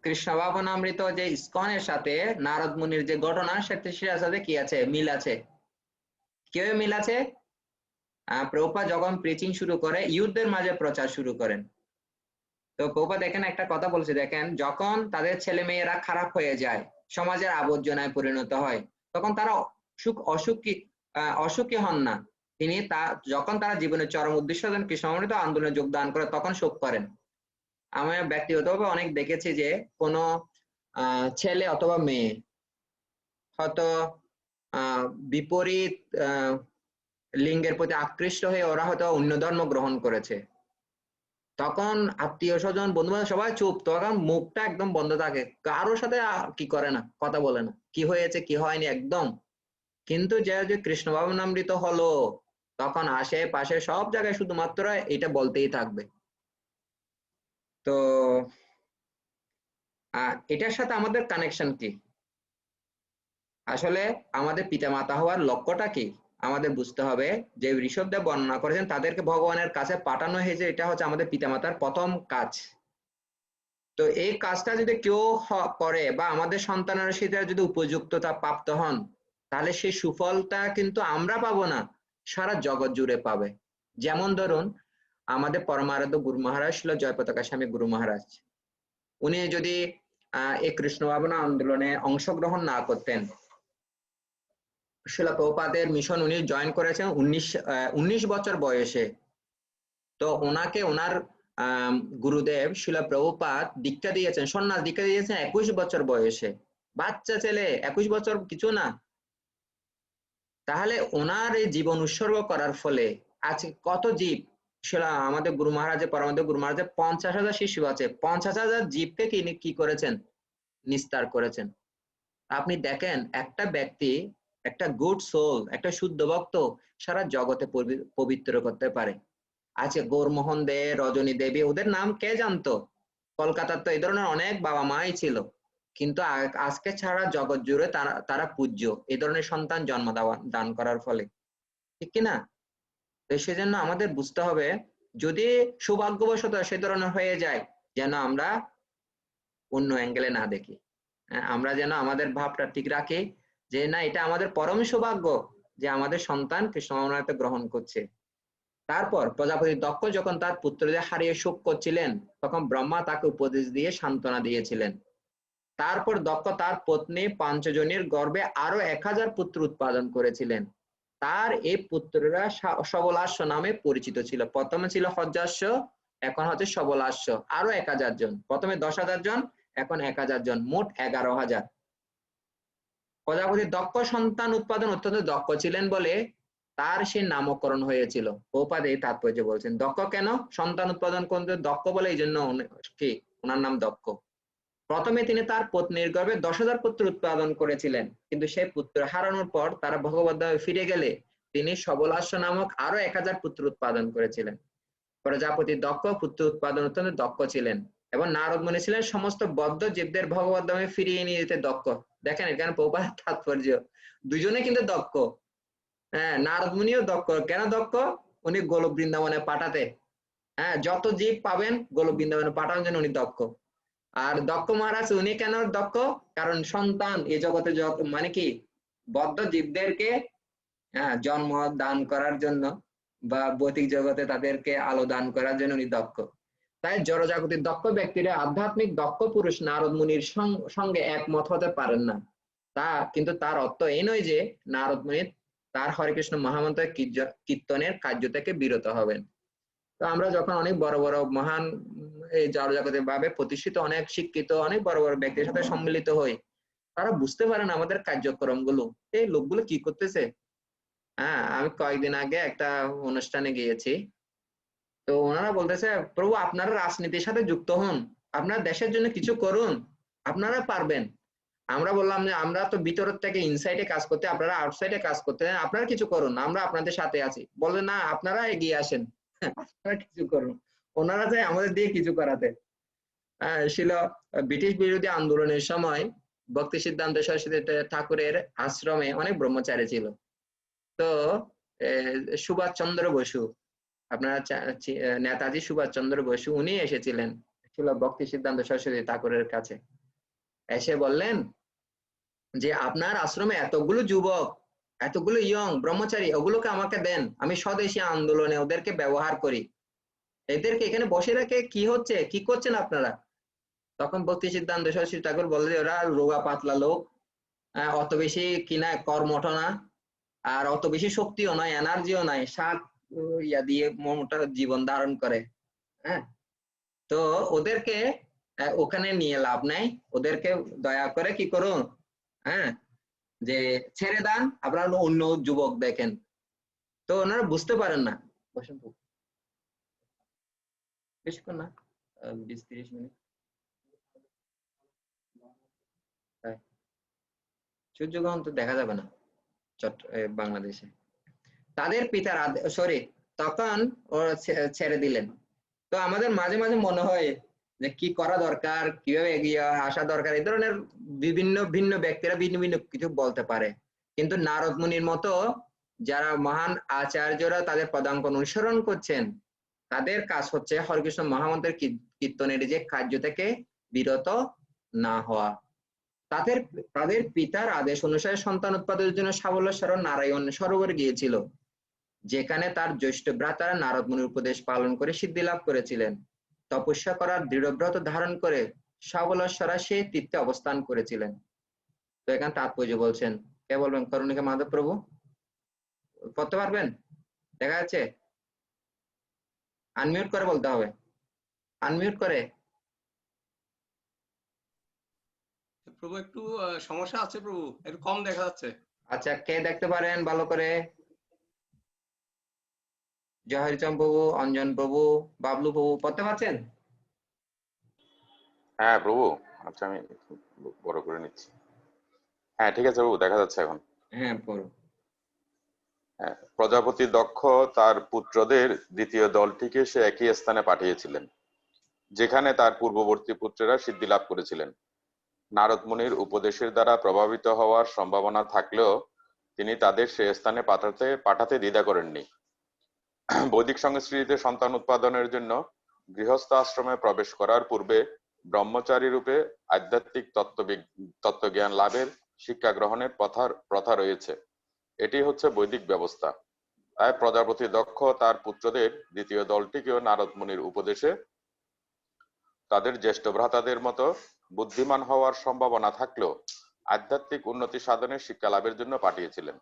কৃষ্ণ ভাবনামৃত যে ইসকনের সাথে নারদ মুনির যে ঘটনা সেটার সাথে কি আছে, মিল আছে। কিভাবে মিল আছে? প্রভুপাদ যখন প্রিচিং শুরু করে, ইউথদের মাঝে প্রচার শুরু করেন। তো প্রভুপাদ এখানে একটা কথা বলছে, দেখেন যখন তাদের ছেলে মেয়েরা খারাপ হয়ে যায়, সমাজের আবর্জনায় পরিণত হয়, তখন তারা অসুখী হন না। তিনি যখন তারা জীবনের চরম উদ্দেশ্য কৃষ্ণামৃত আন্দোলনে যোগদান করে তখন শোক করেন। আমি ব্যক্তিগতভাবে অনেক দেখেছি যে কোনো ছেলে অথবা মেয়ে হয়তো বিপরীত লিঙ্গের প্রতি আকৃষ্ট হয়ে ওরা হয়তো অন্য ধর্ম গ্রহণ করেছে, তখন আত্মীয় স্বজন বন্ধু বান্ধব সবাই চুপ, তখন মুখটা একদম বন্ধ থাকে, কারোর সাথে কি করে না, কথা বলে না, কি হয়েছে কি হয়নি একদম। কিন্তু যে কৃষ্ণ ভাবনামৃত হলো, তখন আশেপাশে সব জায়গায় শুধুমাত্র এটা বলতেই থাকবে। তো এটার সাথে আমাদের কানেকশন কি? আসলে আমাদের পিতামাতা হওয়ার লক্ষ্যটা কি আমাদের বুঝতে হবে। যে ঋষভদেব বর্ণনা করেছেন তাদেরকে ভগবানের কাছে পাঠানো হয়েছে, এটা হচ্ছে আমাদের পিতামাতার প্রথম কাজ। তো এই কাজটা যদি কেউ করে বা আমাদের সন্তানেরা সেটা যদি উপযুক্ততা প্রাপ্ত হন, তাহলে সেই সুফলটা কিন্তু আমরা পাবো না, সারা জগৎ জুড়ে পাবে। যেমন ধরুন আমাদের পরমারাধ্য গুরু মহারাজ ছিল জয়পতাকা স্বামী গুরু মহারাজ। উনি যদি এই কৃষ্ণ ভাবনা আন্দোলনে অংশগ্রহণ না করতেন, শিলা প্রভুপাদের মিশন উনি জয়েন করেছেন 19 বছর বয়সে। তো ওনাকে ওনার গুরুদেব শিলা প্রভুপাদ দীক্ষা দিয়েছেন, সন্ন্যাস দীক্ষা দিয়েছেন 21 বছর বয়সে। বাচ্চা ছেলে, 21 বছর কিছু না। তাহলে ওনার এই জীবন উৎসর্গ করার ফলে আজকে কত জীব, শিলা আমাদের গুরু মহারাজের পরমানন্দ গুরু মহারাজের 50,000 শিশু আছে, 50,000 জীবকে কি করেছেন, নিস্তার করেছেন। আপনি দেখেন একটা ব্যক্তি, একটা গুড সোল, একটা শুদ্ধ ভক্ত সারা জগতে পবিত্র করতে পারে। আজকে গৌরমোহন দে, রজনী দেবী, ওদের নাম কে জানতো? কলকাতার তো এই ধরনের অনেক বাবা মাই ছিল, কিন্তু আজকে ছাড়া জগৎ জুড়ে তারা পূজ্য এই ধরনের সন্তান জন্ম দান করার ফলে, ঠিক কিনা? তো সেজন্য আমাদের বুঝতে হবে, যদি সৌভাগ্যবশত সে ধরনের হয়ে যায়, যেন আমরা অন্য অ্যাঙ্গেলে না দেখি। আমরা যেন আমাদের ভাবটা ঠিক রাখি যে না, এটা আমাদের পরম সৌভাগ্য যে আমাদের সন্তান কৃষ্ণ ভাবনামৃত গ্রহণ করছে। তারপর প্রজাপতি দক্ষ যখন তার পুত্রদের হারিয়ে শোক করছিলেন, তখন ব্রহ্মা তাকে উপদেশ দিয়ে সান্ত্বনা দিয়েছিলেন। তারপর দক্ষ তার পত্নী পাঞ্চজনীর গর্ভে আরো 1000 পুত্র উৎপাদন করেছিলেন। তার এই পুত্ররা সবলাশ্য নামে পরিচিত ছিল। প্রথমে ছিল হর্যাশ্য, এখন হচ্ছে সবলাশ্য। আরো 1000 জন, প্রথমে 10,000 জন, এখন 1000 জন, মোট 11,000। প্রজাপতি দক্ষ সন্তান উৎপাদন অত্যন্ত দক্ষ ছিলেন বলে তার সেই নামকরণ হয়েছিল। প্রভুপাদ এই তাৎপর্য বলছেন, দক্ষ কেন সন্তান উৎপাদন করতে দক্ষ বলে, এই জন্য কি ওনার নাম দক্ষ। প্রথমে তিনি তার পত্নীর গর্ভে 10,000 পুত্র উৎপাদন করেছিলেন, কিন্তু সেই পুত্র হারানোর পর তারা ভগবত ধামে ফিরে গেলে তিনি সবলাশ্ব নামক আরো 1,000 পুত্র উৎপাদন করেছিলেন। প্রজাপতি দক্ষ পুত্র উৎপাদন অত্যন্ত দক্ষ ছিলেন এবং নারদ মুনি ছিলেন সমস্ত বদ্ধ জীবদের ভগবত ধামে ফিরিয়ে নিয়ে যেতে দক্ষ। দেখেন এখানে প্রভুপাদের তাৎপর্য, দুজনে কিন্তু দক্ষ। হ্যাঁ, নারদ মুনিও দক্ষ। কেন দক্ষ? উনি গোলক বৃন্দাবনে পাঠাতে, হ্যাঁ, যত জীব পাবেন গোলক বৃন্দাবনে পাঠানোর জন্য উনি দক্ষ। আর দক্ষ মহারাজ উনি কেন দক্ষ? কারণ সন্তান এই জগতে মানে কি বদ্ধ জীবদেরকে, হ্যাঁ, জন্ম দান করার জন্য বা ভৌতিক জগতে তাদেরকে আলো দান করার জন্য উনি দক্ষ। তাই জড়জাগতিক দক্ষ ব্যক্তিরা আধ্যাত্মিক দক্ষ পুরুষ নারদ মুনির সঙ্গে একমত হতে পারেন না। কিন্তু তার অর্থ এই নয় যে নারদ মুনি তার হরে কৃষ্ণ মহামন্ত্র কীর্তনের কার্য থেকে বিরত হবেন। তো আমরা যখন অনেক বড় বড় মহান এই জড়জাগতিক ভাবে প্রতিষ্ঠিত অনেক শিক্ষিত অনেক বড় বড় ব্যক্তির সাথে সম্মিলিত হই, তারা বুঝতে পারেন আমাদের কার্যক্রম গুলো, এই লোকগুলো কি করতেছে। হ্যাঁ, আমি কয়েকদিন আগে একটা অনুষ্ঠানে গিয়েছি, তো ওনারা বলতেছে প্রভু আপনারা রাজনীতির সাথে যুক্ত হন, আপনারা দেশের জন্য কিছু করুন, আপনারা পারবেন। আমরা বললাম যে আমরা তো ভিতরের থেকে ইনসাইডে কাজ করতে, আপনারা আউটসাইডে কাজ করতে, আপনারা কিছু করুন, আমরা আপনাদের সাথে আছি। বলে না আপনারা এগিয়ে আসেন, আপনারা কিছু করুন। ওনারা চাই আমাদের দিয়ে কিছু করাতে। ছিল ব্রিটিশ বিরোধী আন্দোলনের সময় ভক্তি সিদ্ধান্ত সরস্বতী ঠাকুরের আশ্রমে অনেক ব্রহ্মচারী ছিল। তো সুভাষচন্দ্র বসু, আপনারা নেতাজি সুভাষচন্দ্র বসু উনি এসেছিলেন, ছিল ভক্তি সিদ্ধান্ত সরস্বতী ঠাকুরের কাছে। এসে বললেন যে আপনার আশ্রমে এতগুলো যুবক, এতগুলো ইয়ং ব্রহ্মচারী, ওগুলোকে আমাকে দেন, আমি স্বদেশী আন্দোলনে ওদেরকে ব্যবহার করি। এদেরকে এখানে বসে রেখে কি হচ্ছে, কি করছেন আপনারা? তখন ভক্তি সিদ্ধান্ত সরস্বতী ঠাকুর বললেন ওরা রোগা পাতলা লোক, অত বেশি কিনা কর্মঠ না, আর অত বেশি শক্তিও নয়, এনার্জিও নাই, শাক ইয়া দিয়ে মোটা জীবন ধারণ করে। হ্যাঁ, তো ওদেরকে ওখানে নিয়ে লাভ নাই, ওদেরকে দয়া করে কি করুন, হ্যাঁ, যে ছেড়ে দেন, আপনারা অন্য যুবক দেখেন। তো ওনারা বুঝতে পারেন না। বসেন বেশিক্ষণ না, 20-30 মিনিট। সূর্যগ্রহণ তো দেখা যাবে না বাংলাদেশে। তাদের পিতার সরি, তখন ওরা ছেড়ে দিলেন। তো আমাদের মাঝে মাঝে মনে হয় যে কি করা দরকার, কিভাবে এগিয়ে আসা দরকার, এই ধরনের বিভিন্ন ভিন্ন ব্যক্তিরা ভিন্ন ভিন্ন কিছু বলতে পারে, কিন্তু নারদ মুনির মতো যারা মহান আচার্যরা তাদের পদাঙ্ক অনুসরণ করছেন, তাদের কাজ হচ্ছে হরিকৃষ্ণ মহামন্ত্রের কীর্তনের যে কার্য থেকে বিরত না হওয়া। তাদের তাদের পিতার আদেশ অনুসারে সন্তান উৎপাদনের জন্য সাবলেশ্বর নারায়ণ সরোবরে গিয়েছিল, যেখানে তার জ্যেষ্ঠ ভ্রাতারা নারদ মুনির উপদেশ পালন করে সিদ্ধি লাভ করেছিলেন। তপস্যা করার দৃঢ়ব্রত ধারণ করে সাবলেশ্বরা সেই তীর্থে অবস্থান করেছিলেন। তো এখানে তাৎপর্য বলছেন, কে বলবেন? করুণিকা মাধব প্রভু পড়তে পারবেন? দেখা যাচ্ছে? আনমিউট করে বলতে হবে, আনমিউট করে। প্রভু একটু সমস্যা আছে প্রভু, একটু কম দেখা যাচ্ছে। আচ্ছা, কে দেখতে পারেন ভালো করে? জহরিচন্দ প্রভু, অঞ্জন প্রভু, বাবলু প্রভু পড়তে পারছেন? হ্যাঁ প্রভু, আচ্ছা আমি বড় করে নিচ্ছি। হ্যাঁ ঠিক আছে প্রভু, দেখা যাচ্ছে এখন। হ্যাঁ পড়ো। হ্যাঁ, প্রজাপতি দক্ষ তার পুত্রদের দ্বিতীয় দলটিকে সে একই স্থানে পাঠিয়েছিলেন, যেখানে তার পূর্ববর্তী পুত্রেরা সিদ্ধি লাভ করেছিলেন। নারদ মুনির উপদেশের দ্বারা প্রভাবিত হওয়ার সম্ভাবনা থাকলেও তিনি তাদের সে স্থানে পাঠাতে দ্বিধা করেননি। বৈদিক সংস্কৃতিতে সন্তান উৎপাদনের জন্য গৃহস্থ আশ্রমে প্রবেশ করার পূর্বে ব্রহ্মচারী রূপে আধ্যাত্মিক তত্ত্বজ্ঞান লাভের শিক্ষা গ্রহণের প্রথা রয়েছে। এটি হচ্ছে বৈদিক ব্যবস্থা। তাই প্রজাপতি দক্ষ তার পুত্রদের দ্বিতীয় দলটিকেও নারদ মুনির উপদেশে তাদের জ্যেষ্ঠ ভ্রাতাদের মতো বুদ্ধিমান হওয়ার সম্ভাবনা থাকলেও আধ্যাত্মিক উন্নতি সাধনের শিক্ষা লাভের জন্য পাঠিয়েছিলেন।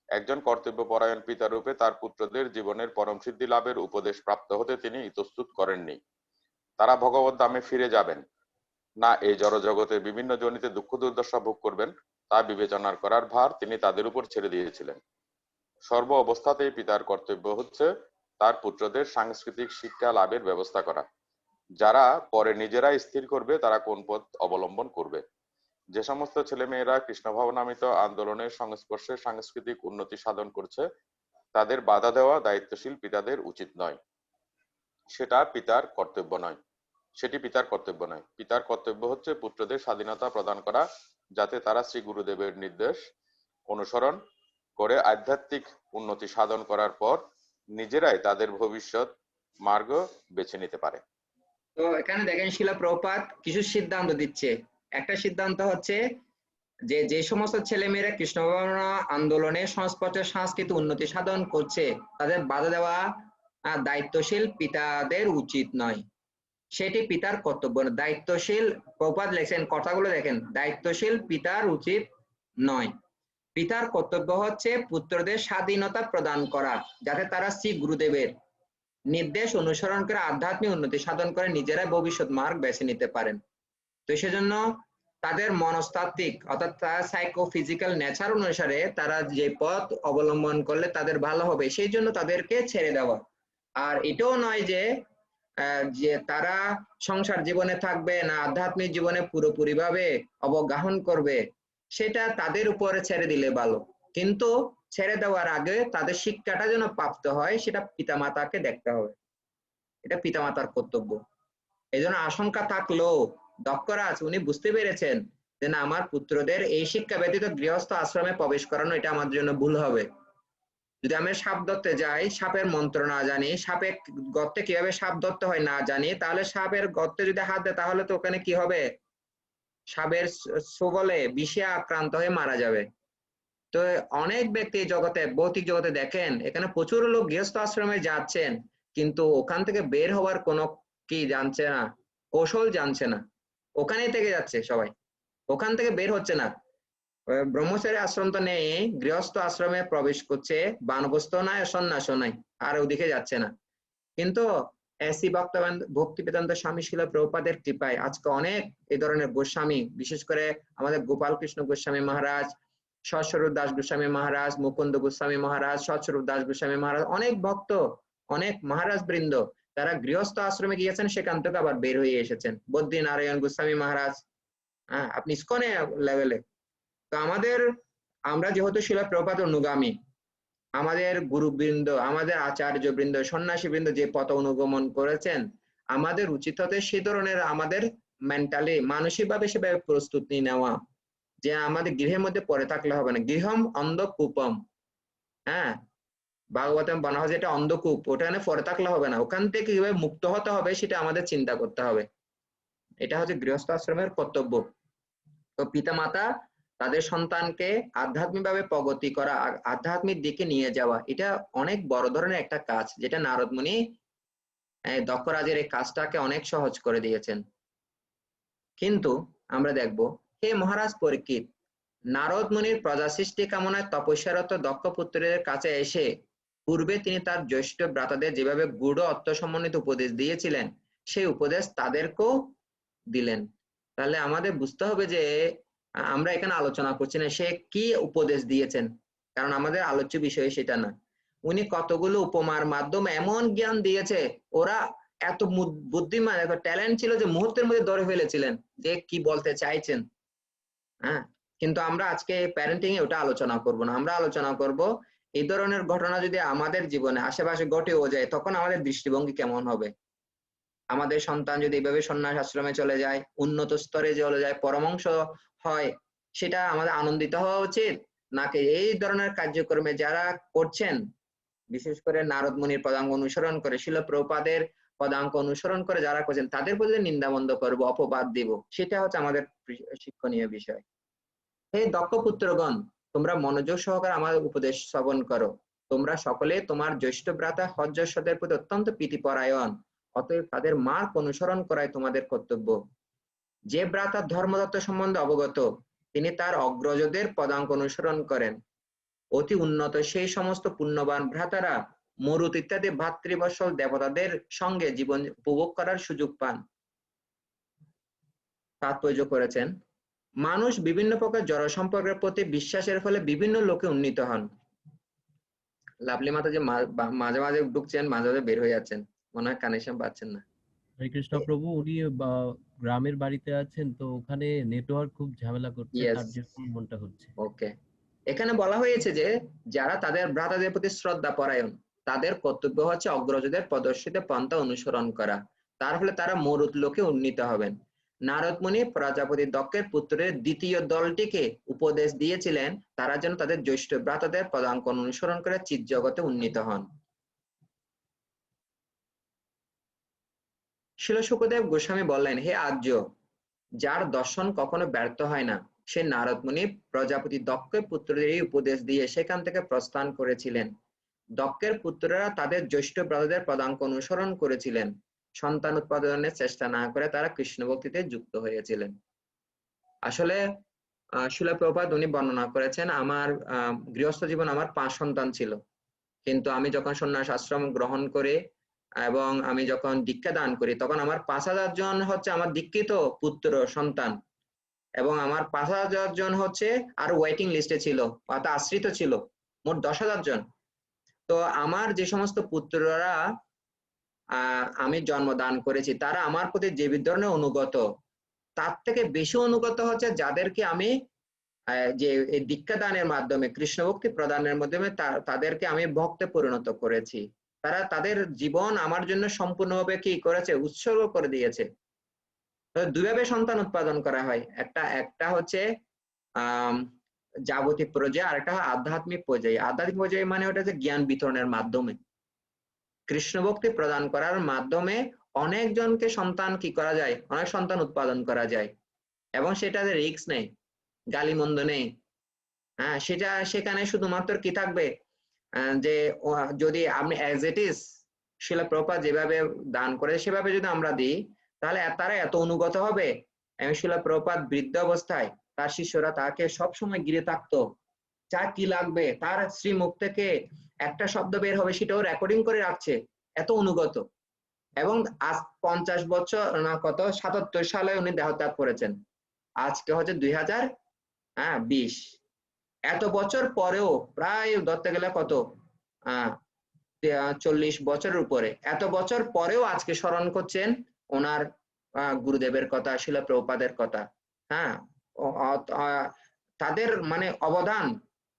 একজন কর্তব্যপরায়ণ পিতা রূপে তার পুত্রদের জীবনের পরম সিদ্ধি লাভের উপদেশ প্রাপ্ত হতে তিনি ইতস্তত করেননি। তারা ভগবত ধামে ফিরে যাবেন না এই জড়জগতে বিভিন্ন জনিতে দুঃখ দুর্দশা ভোগ করবেন, তা বিবেচনার করার ভার তিনি তাদের উপর ছেড়ে দিয়েছিলেন। সর্ব অবস্থাতেই পিতার কর্তব্য হচ্ছে তার পুত্রদের সাংস্কৃতিক শিক্ষা লাভের ব্যবস্থা করা। যারা পরে নিজেরা স্থির করবে তারা কোন পথ অবলম্বন করবে। যে সমস্ত ছেলেমেয়েরা কৃষ্ণ ভাবনামিত আন্দোলনের সংস্পর্শে সাংস্কৃতিক উন্নতি সাধন করছে তাদের বাধা দেওয়া দায়িত্বশীল পিতাদের উচিত নয়। সেটি পিতার কর্তব্য নয়। পিতার কর্তব্য হচ্ছে পুত্রদের স্বাধীনতা প্রদান করা, যাতে তারা শ্রী গুরুদেবের নির্দেশ অনুসরণ করে আধ্যাত্মিক উন্নতি সাধন করার পর নিজেরাই তাদের ভবিষ্যৎ মার্গ বেছে নিতে পারে। তো এখানে দেখেন শিলা প্রভুপাদ কিছু সিদ্ধান্ত দিচ্ছে। একটা সিদ্ধান্ত হচ্ছে যে যে সমস্ত ছেলেমেয়েরা কৃষ্ণ ভাবনা আন্দোলনের সংস্পর্শে সাংস্কৃতিক উন্নতি সাধন করছে তাদের বাধা দেওয়া দায়িত্বশীল পিতাদের উচিত নয়, সেটি পিতার কর্তব্য। দায়িত্বশীল প্রভুপাদ লেখেন, কথাগুলো দেখেন, দায়িত্বশীল পিতার উচিত নয়। পিতার কর্তব্য হচ্ছে পুত্রদের স্বাধীনতা প্রদান করা, যাতে তারা শ্রী গুরুদেবের নির্দেশ অনুসরণ করে আধ্যাত্মিক উন্নতি সাধন করে নিজেরাই ভবিষ্যৎ মার্গ বেছে নিতে পারেন। তো সেজন্য তাদের মনস্তাত্ত্বিক অর্থাৎ সাইকোফিজিক্যাল নেচার অনুসারে তারা যে পথ অবলম্বন করলে তাদের ভালো হবে সেই জন্য তাদেরকে ছেড়ে দেওয়া। আর এটাও নয় যে যে তারা সংসার জীবনে থাকবে না আধ্যাত্মিক জীবনে পুরোপুরি ভাবে অবগাহন করবে, সেটা তাদের উপরে ছেড়ে দিলে ভালো। কিন্তু ছেড়ে দেওয়ার আগে তাদের শিক্ষাটা যেন প্রাপ্ত হয় সেটা পিতামাতাকে দেখতে হবে, এটা পিতামাতার কর্তব্য। এই জন্য আশঙ্কা থাকলেও দক্ষরাজ উনি বুঝতে পেরেছেন যে না, আমার পুত্রদের এই শিক্ষা ব্যতীত গৃহস্থ আশ্রমে প্রবেশ করানো এটা আমার জন্য ভুল হবে। যদি আমি সাপ ধরতে যাই, সাপের মন্ত্র না জানি, সাপের গর্তে কিভাবে সাপ ধরতে হয় না জানি, তাহলে সাপের গর্তে যদি হাত দেয় তাহলে তো ওখানে কি হবে, সাপের ছোবলে বিষে আক্রান্ত হয়ে মারা যাবে। তো অনেক ব্যক্তি জগতে, ভৌতিক জগতে দেখেন এখানে প্রচুর লোক গৃহস্থ আশ্রমে যাচ্ছেন কিন্তু ওখান থেকে বের হওয়ার কোনো কি জানছে না, কৌশল জানছে না, ওখানেই থেকে যাচ্ছে সবাই, ওখান থেকে বের হচ্ছে না। ব্রহ্মচারী আশ্রম তো নেই, গৃহস্থ আশ্রমে প্রবেশ করছে, বানপ্রস্থ নাই, সন্ন্যাস নাই, আর ওদিকে যাচ্ছে না। কিন্তু এসি ভক্তি বেদান্ত স্বামী শিল প্রভুপাদের কৃপায় আজকে অনেক এই ধরনের গোস্বামী, বিশেষ করে আমাদের গোপাল কৃষ্ণ গোস্বামী মহারাজ, সৎস্বরূপ দাস গোস্বামী মহারাজ, মুকুন্দ গোস্বামী মহারাজ, সৎস্বরূপ দাস গোস্বামী মহারাজ, অনেক ভক্ত, অনেক মহারাজ বৃন্দ তারা গৃহস্থ আশ্রমে গিয়েছেন, সেখান থেকে আবার বের হয়ে এসেছেন। বদ্রী নারায়ণ গোস্বামী মহারাজ, আপনি ইসকনে লেভেলে। তো আমরা যেহেতু শিল প্রভুপাদ অনুগামী, আমাদের গুরুবৃন্দ, আমাদের আচার্য বৃন্দ, সন্ন্যাসী বৃন্দ যে পথ অনুগমন করেছেন, আমাদের উচিত হতে সে ধরনের আমাদের মেন্টালি মানসিকভাবে সেভাবে প্রস্তুতি নেওয়া, যে আমাদের গৃহের মধ্যে পড়ে থাকলে হবে না। গৃহম অন্ধকূপম, ভাগবতম বলা হয় যেটা অন্ধকূপ, ওখানে পড়ে থাকলে হবে না, ওখান থেকে কিভাবে মুক্ত হতে হবে সেটা আমাদের চিন্তা করতে হবে। এটা হচ্ছে গৃহস্থ আশ্রমের কর্তব্য। তো পিতামাতা তাদের সন্তানকে আধ্যাত্মিকভাবে প্রগতি করা, আধ্যাত্মিক দিকে নিয়ে যাওয়া, এটা অনেক বড় ধরনের একটা কাজ, যেটা নারদ মুনি দক্ষরাজের এই কাজটাকে অনেক সহজ করে দিয়েছেন। কিন্তু আমরা দেখব, হে মহারাজ পরীক্ষিত, নারদ মুনির প্রজা সৃষ্টি কামনায় তপস্যারত দক্ষ পুত্রের কাছে এসে পূর্বে তিনি তার জ্যেষ্ঠ ভ্রাতাদের যেভাবে গূঢ় অর্থ সমন্বিত উপদেশ দিয়েছিলেন সেই উপদেশ তাদেরকেও দিলেন। তাহলে আমাদের বুঝতে হবে যে আমরা এখানে আলোচনা করছি না সে কি উপদেশ দিয়েছেন, কারণ আমাদের আলোচ্য বিষয় সেটা না। উনি কতগুলো উপমার মাধ্যমে এমন জ্ঞান দিয়েছে, ওরা এত বুদ্ধিমান, এত ট্যালেন্ট ছিল যে মুহূর্তের মধ্যে ধরে ফেলেছিলেন যে কি বলতে চাইছেন। কিন্তু আমরা আজকে প্যারেন্টিং এ ওটা আলোচনা করব না, আমরা আলোচনা করব এই ধরনের ঘটনা যদি আমাদের জীবনে আশেপাশে ঘটেও যায় তখন আমাদের দৃষ্টিভঙ্গি কেমন হবে। আমাদের সন্তান যদি এইভাবে সন্ন্যাস আশ্রমে চলে যায়, উন্নত স্তরে চলে যায়, পরমাংশ হয়, সেটা আমাদের আনন্দিত হওয়া উচিত, নাকি এই ধরনের কার্যক্রমে যারা করছেন, বিশেষ করে নারদ মুনির পদাঙ্ক অনুসরণ করে, শিল প্রভুপাদের পদাঙ্ক অনুসরণ করে যারা করছেন তাদের প্রতি নিন্দাবন্ধ করবো, অপবাদ দিব, সেটা হচ্ছে আমাদের শিক্ষণীয় বিষয়। হে দক্ষ পুত্রগণ, তোমরা মনোযোগ সহকারে আমার উপদেশ শ্রবণ করো। তোমরা সকলে তোমার জ্যেষ্ঠ ভ্রাতা হর্যশ্বদের প্রতি অত্যন্ত প্রীতিপরায়ণ, অতএব তাদের মার্গ অনুসরণ করাই তোমাদের কর্তব্য। যে ভ্রাতা ধর্মতত্ত্ব সম্বন্ধে অবগত, তিনি তার অগ্রজদের পদাঙ্ক অনুসরণ করেন। অতি উন্নত সেই সমস্ত পুণ্যবান ভ্রাতারা মরুত ইত্যাদি ভাতৃবৎসল দেবতাদের সঙ্গে জীবন উপভোগ করার সুযোগ পান। তাৎপর্য করেছেন, মানুষ বিভিন্ন প্রকার জড় সম্পর্কের প্রতি বিশ্বাসের ফলে বিভিন্ন লোকে উন্নীত হন। লাভলি মাতা যে মাঝে মাঝে ঢুকছেন, মাঝে মাঝে বের হয়ে যাচ্ছেন, মনে হয় কানেকশন পাচ্ছেন না। হরে কৃষ্ণ প্রভু, উনি গ্রামের বাড়িতে আছেন, তো ওখানে নেটওয়ার্ক খুব ঝামেলা করছে, ইয়েস, তার জন্য মনটা হচ্ছে। ওকে। এখানে বলা হয়েছে যে যারা তাদের ভ্রাতাদের প্রতি শ্রদ্ধা পরায়ণ, তাদের কর্তব্য হচ্ছে অগ্রজদের প্রদর্শিত পন্থা অনুসরণ করা, তার ফলে তারা মরুত লোকে উন্নীত হবেন। নারদ মুনি প্রজাপতি দক্ষের পুত্রের দ্বিতীয় দলটিকে উপদেশ দিয়েছিলেন তারা যেন তাদের জ্যেষ্ঠ ভ্রাতাদের পদাঙ্ক অনুসরণ করে চিৎ জগতে উন্নীত হন। শিল শুকদেব গোস্বামী বললেন, হে আর্য, যার দর্শন কখনো ব্যর্থ হয় না, সে নারদ মুনি প্রজাপতি দক্ষের পুত্রদের এই উপদেশ দিয়ে সেখান থেকে প্রস্থান করেছিলেন। দক্ষের পুত্ররা তাদের জ্যেষ্ঠ ব্রাতাদের পদাঙ্ক অনুসরণ করেছিলেন। সন্তান উৎপাদনের চেষ্টা না করে তারা কৃষ্ণ ভক্তিতে যুক্ত হয়েছিলেন। আসলে শিলা প্রভুপাদ উনি বর্ণনা করেছেন, আমার গৃহস্থ জীবন, আমার 5 সন্তান ছিল, কিন্তু আমি যখন সন্ন্যাস আশ্রম গ্রহণ করে এবং আমি যখন দীক্ষা দান করি, তখন আমার 5,000 জন হচ্ছে আমার দীক্ষিত পুত্র সন্তান, এবং আমার 5,000 জন হচ্ছে আর ওয়েটিং লিস্টে ছিল, অর্থাৎ আশ্রিত ছিল, মোট 10,000 জন। তো আমার যে সমস্ত পুত্ররা আমি জন্মদান করেছি, তারা আমার প্রতি যে ধরনের অনুগত, তার থেকে বেশি অনুগত হচ্ছে যাদেরকে আমি যে এই দীক্ষা দানের মাধ্যমে, কৃষ্ণ ভক্তি প্রদানের মাধ্যমে তাদেরকে আমি ভক্তে পরিণত করেছি। তারা তাদের জীবন আমার জন্য সম্পূর্ণভাবে কি করেছে, উৎসর্গ করে দিয়েছে। দুইভাবে সন্তান উৎপাদন করা হয়, একটা হচ্ছে জাগতিক পর্যায়ে, আর একটা হয় আধ্যাত্মিক পর্যায়ে। আধ্যাত্মিক পর্যায়ে মানে ওটা হচ্ছে জ্ঞান বিতরণের মাধ্যমে, কৃষ্ণ ভক্তি প্রদান করার মাধ্যমে অনেক জনকে সন্তান কি করা যায়, অনেক সন্তান উৎপাদন করা যায়, এবং সেটাতে রিস্ক নেই, গালিমন্দ নেই। হ্যাঁ, সেখানে শুধুমাত্র কি থাকবে, যে যদি আপনি অ্যাজ ইট ইজ শিলা প্রভুপাদ যেভাবে দান করে সেভাবে যদি আমরা দিই, তাহলে তারা এত অনুগত হবে। এবং শিলা প্রভুপাদ বৃদ্ধ অবস্থায় তার শিষ্যরা তাকে সবসময় ঘিরে থাকতো, যা কি লাগবে তার শ্রীমুখ থেকে একটা শব্দ বের হবে সেটাও রেকর্ডিং করে রাখছে, এত অনুগত। এবং আজ 50 বছর না, কত 77 সালে উনি দেহত্যাগ করেছেন, আজকে হচ্ছে 2020। এত বছর পরেও, প্রায় ধরতে গেলে কত 40 বছরের উপরে, এত বছর পরেও আজকে স্মরণ করছেন ওনার গুরুদেবের কথা, শিলা প্রভুপাদের কথা। হ্যাঁ, তাদের মানে অবদান,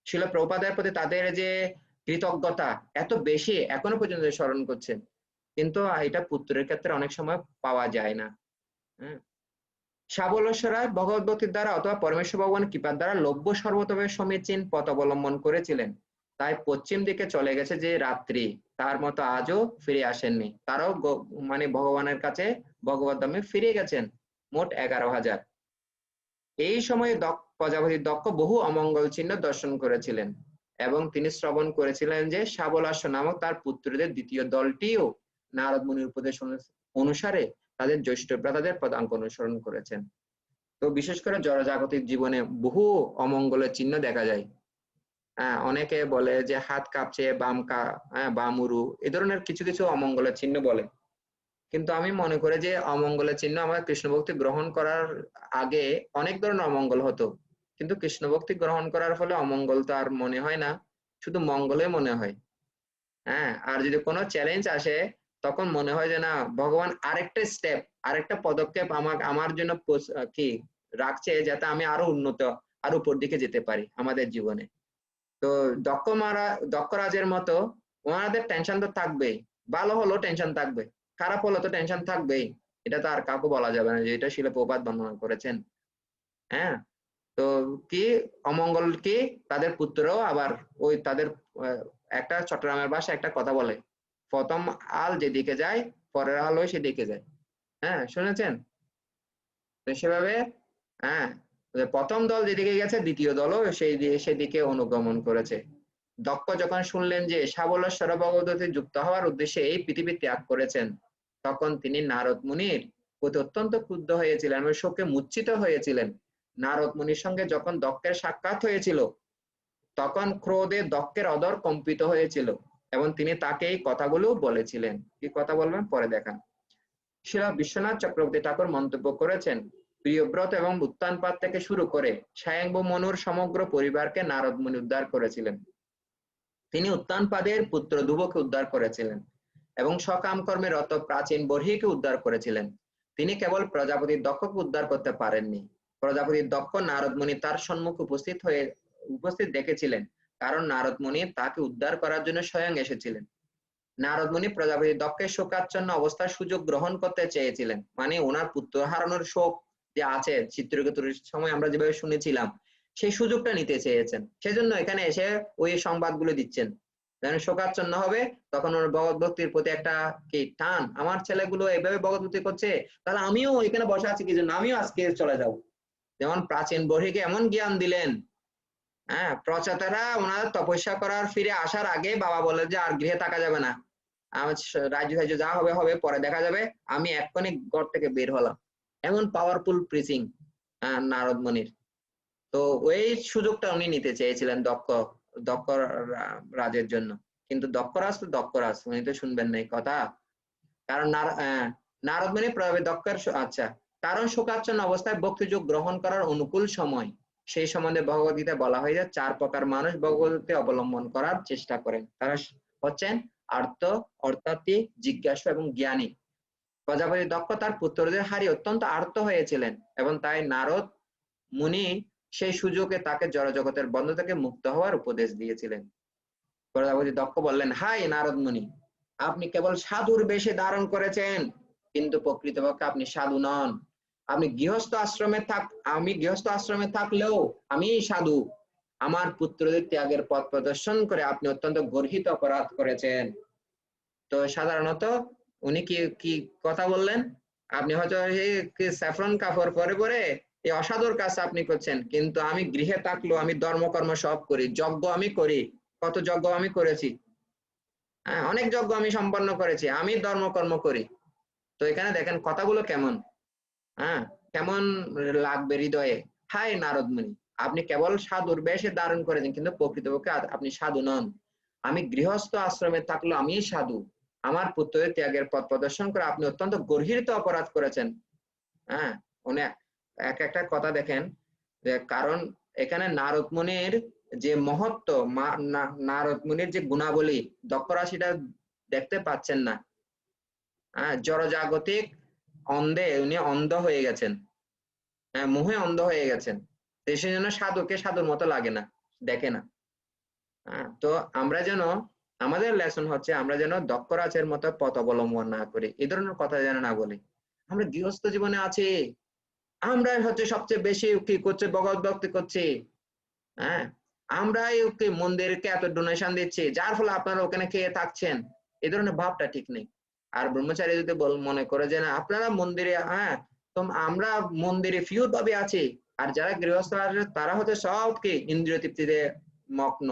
শিলা প্রভুপাদের প্রতি তাদের যে কৃতজ্ঞতা এত বেশি, এখনো পর্যন্ত স্মরণ করছেন। কিন্তু এটা পুত্রের ক্ষেত্রে অনেক সময় পাওয়া যায় না। হ্যাঁ, সাবলেশ্বরায় ভগবত ভক্তির দ্বারা অথবা পরমেশ্বর ভগবান কৃপার দ্বারা লভ্য সর্বতভাবে সমীচীন পথ অবলম্বন করেছিলেন, তাই পশ্চিম দিকে চলে গেছে যে রাত্রি, তার মতো আজও ফিরে আসেননি। তারাও মানে ভগবানের কাছে ভগবত ধামে ফিরে গেছেন, মোট 11,000। এই সময়ে প্রজাপতি দক্ষ বহু অমঙ্গল চিহ্ন দর্শন করেছিলেন, এবং তিনি শ্রবণ করেছিলেন যে সাবলাস্য নামক তার পুত্রদের দ্বিতীয় দলটিও নারদ মুনির উপদেশ অনুসারে তাদের জ্যেষ্ঠ ভ্রাতাদের পদাঙ্ক অনুসরণ করেছেন। তো বিশেষ করে জড়জাগতিক জীবনে বহু অমঙ্গলের চিহ্ন দেখা যায়। অনেকে বলে যে হাত কাঁপছে, বাম উরু, এ ধরনের কিছু কিছু অমঙ্গলের চিহ্ন বলে। কিন্তু আমি মনে করি যে অমঙ্গলের চিহ্ন, আমরা কৃষ্ণ ভক্তি গ্রহণ করার আগে অনেক ধরনের অমঙ্গল হতো, কিন্তু কৃষ্ণ ভক্তি গ্রহণ করার ফলে অমঙ্গল তো আর মনে হয় না, শুধু মঙ্গলে মনে হয়। হ্যাঁ, আর যদি কোনো চ্যালেঞ্জ আসে তখন মনে হয় যে না, ভগবান আরেকটা স্টেপ, আরেকটা পদক্ষেপ আমার জন্য কি রাখছে, যাতে আমি আরো উন্নত, আরো উপর দিকে যেতে পারি আমাদের জীবনে। তো দক্ষরাজের মতো ওনাদের টেনশন তো থাকবেই, ভালো হলো টেনশন থাকবে, খারাপ হলো তো টেনশন থাকবেই, এটা তো আর কাউকে বলা যাবে না যে এটা শিলা প্রভুপাদ বর্ণনা করেছেন। হ্যাঁ, তো কি অমঙ্গল কি, তাদের পুত্রও আবার ওই তাদের একটা চট্টগ্রামের ভাষায় একটা কথা বলে, প্রথম আল যেদিকে যায় পরের আল ওই সেদিকে যায়। হ্যাঁ, শুনেছেন তো সেভাবে। হ্যাঁ, প্রথম দল যেদিকে গেছে দ্বিতীয় দলও সেদিকে অনুগমন করেছে। দক্ষ যখন শুনলেন যে সাবলেশ্বর ভগবতে যুক্ত হওয়ার উদ্দেশ্যে এই পৃথিবী ত্যাগ করেছেন, তখন তিনি নারদ মুনির প্রতি অত্যন্ত ক্রুদ্ধ হয়েছিলেন এবং শোকে মূর্ছিত হয়েছিলেন। নারদ মুনির সঙ্গে যখন দক্ষের সাক্ষাৎ হয়েছিল, তখন ক্রোধে দক্ষের অধর কম্পিত হয়েছিল, এবং তিনি তাকে এই কথাগুলো বলেছিলেন। কি কথা বলবেন পরে দেখান। শ্রীল বিশ্বনাথ চক্রবর্তী ঠাকুর মন্তব্য করেছেন, প্রিয়ব্রত এবং উত্তানপাদ থেকে শুরু করে স্বয়ংভু মনুর সমগ্র পরিবারকে নারদ মুনি উদ্ধার করেছিলেন। তিনি উত্তানপাদের পুত্র ধ্রুবকে উদ্ধার করেছিলেন। এবং সকাম কর্মে রত প্রাচীন বর্হিকে উদ্ধার করেছিলেন। তিনি কেবল প্রজাপতির দক্ষকে উদ্ধার করতে পারেননি। প্রজাপতির দক্ষ নারদ মুনি তার সম্মুখে উপস্থিত দেখেছিলেন, কারণ নারদ মুনি তাকে উদ্ধার করার জন্য স্বয়ং এসেছিলেন। নারদ মুনি প্রজাপতি দক্ষের শোকাচ্ছন্ন অবস্থার সুযোগ গ্রহণ করতে চেয়েছিলেন, মানে ওনার পুত্র হারানোর শোক যে আছে চিত্রকেতুর সময় আমরা যেভাবে শুনেছিলাম, সেই সুযোগটা নিতে চেয়েছেন। সেজন্য এখানে এসে ওই সংবাদগুলো দিচ্ছেন, যেন শোকাচ্ছন্ন হবে, তখন ওর ভগবত ভক্তির প্রতি একটা কি টান, আমার ছেলেগুলো এইভাবে ভগবত ভক্তি করছে, তাহলে আমিও এখানে বসে আছি কি জন্য, আমিও আজকে চলে যাব। যেমন প্রাচীন বর্হিকে এমন জ্ঞান দিলেন, হ্যাঁ, প্রচাতারা ওনার তপস্যা করার ফিরে আসার আগে বাবা বলে যে আর গৃহে থাকা যাবে না, আমার রাজ্য রাজ্য যা হবে হবে, পরে দেখা যাবে, আমি এক্ষুনি ঘর থেকে বের হলাম। এমন পাওয়ারফুল প্রিচিং নারদ মুনির। তো ওই সুযোগটা উনি নিতে চেয়েছিলেন দক্ষ রাজের জন্য, কিন্তু দক্ষরাজ তো দক্ষরাজ, উনি তো শুনবেন না এই কথা। কারণ নারদ মুনি দক্ষের আচ্ছা, কারণ শোকাচ্ছন্ন অবস্থায় ভক্তিযোগ গ্রহণ করার অনুকূল সময়, সেই সম্বন্ধে ভগবদ্গীতায় বলা হয় যে 4 প্রকার মানুষ ভগবদ্গীতা অবলম্বন করার চেষ্টা করেন। তারা হচ্ছেন আর্ত, অর্থাৎ জিজ্ঞাসু এবং জ্ঞানী। প্রজাপতি দক্ষ তার পুত্রদের হারিয়ে অত্যন্ত আর্ত হয়েছিলেন, এবং তাই নারদ মুনি সেই সুযোগে তাকে জড়জগতের বন্ধ থেকে মুক্ত হওয়ার উপদেশ দিয়েছিলেন। প্রজাপতি দক্ষ বললেন, হাই নারদ মুনি, আপনি কেবল সাধুর বেশে ধারণ করেছেন, কিন্তু প্রকৃতপক্ষে আপনি সাধু নন। আমি গৃহস্থ আশ্রমে থাকলেও আমি সাধু। আমার পুত্রদের ত্যাগের পথ প্রদর্শন করে আপনি অত্যন্ত গর্হিত অপরাধ করেছেন। তো সাধারণত উনি কি কথা বললেন, আপনি হয়তো স্যাফরন কাপড় পরে পরে এই অসাধুর কাজ আপনি করছেন, কিন্তু আমি গৃহে থাকলেও আমি ধর্মকর্ম সব করি, যজ্ঞ আমি করি, কত যজ্ঞ আমি করেছি, হ্যাঁ, অনেক যজ্ঞ আমি সম্পন্ন করেছি, আমি ধর্মকর্ম করি। তো এখানে দেখেন কথাগুলো কেমন, হ্যাঁ, কেমন লাগবে হৃদয়ে। হাই নারদ মুনি, আপনি কেবল সাধুর বেশে ধারণ করেছেন, কিন্তু প্রকৃতপক্ষে আপনি সাধু নন। আমি গৃহস্থ আশ্রমে থাকলেও আমি সাধু। আমার পুত্রদের ত্যাগের পথ প্রদর্শন করে আপনি অত্যন্ত গর্হিত অপরাধ করেছেন। হ্যাঁ, উনি এক একটা কথা দেখেন, যে কারণ এখানে নারদ মুনির যে মহত্ব, নারদ মুনির যে গুণাবলী, দক্ষরা সেটা দেখতে পাচ্ছেন না। হ্যাঁ, জড়জাগতিক অন্ধে উনি অন্ধ হয়ে গেছেন, হ্যাঁ, মোহে অন্ধ হয়ে গেছেন, সেই জন্য সাধুকে সাধুর মতো লাগে না, দেখে না। তো আমরা যেন, আমাদের লেসন হচ্ছে আমরা যেন দক্ষরাজের মতো পথ অবলম্বন না করি, এই ধরনের কথা যেন না বলি। আমরা গৃহস্থ জীবনে আছি, আমরা হচ্ছে সবচেয়ে বেশি কি করছে, ভগবত ভক্তি করছি, হ্যাঁ, আমরাই ওকে মন্দিরকে এত ডোনেশন দিচ্ছি, যার ফলে আপনারা ওখানে খেয়ে থাকছেন, এই ধরনের ভাবটা ঠিক নেই। আর ব্রহ্মচারী যদি মনে করে যে না আপনারা মন্দিরে, হ্যাঁ, তো আমরা মন্দিরে ফিউর ভাবে আছি, আর যারা গৃহস্থ আছে তারা হচ্ছে সব কি ইন্দ্রিয় তৃপ্তিতে মগ্ন,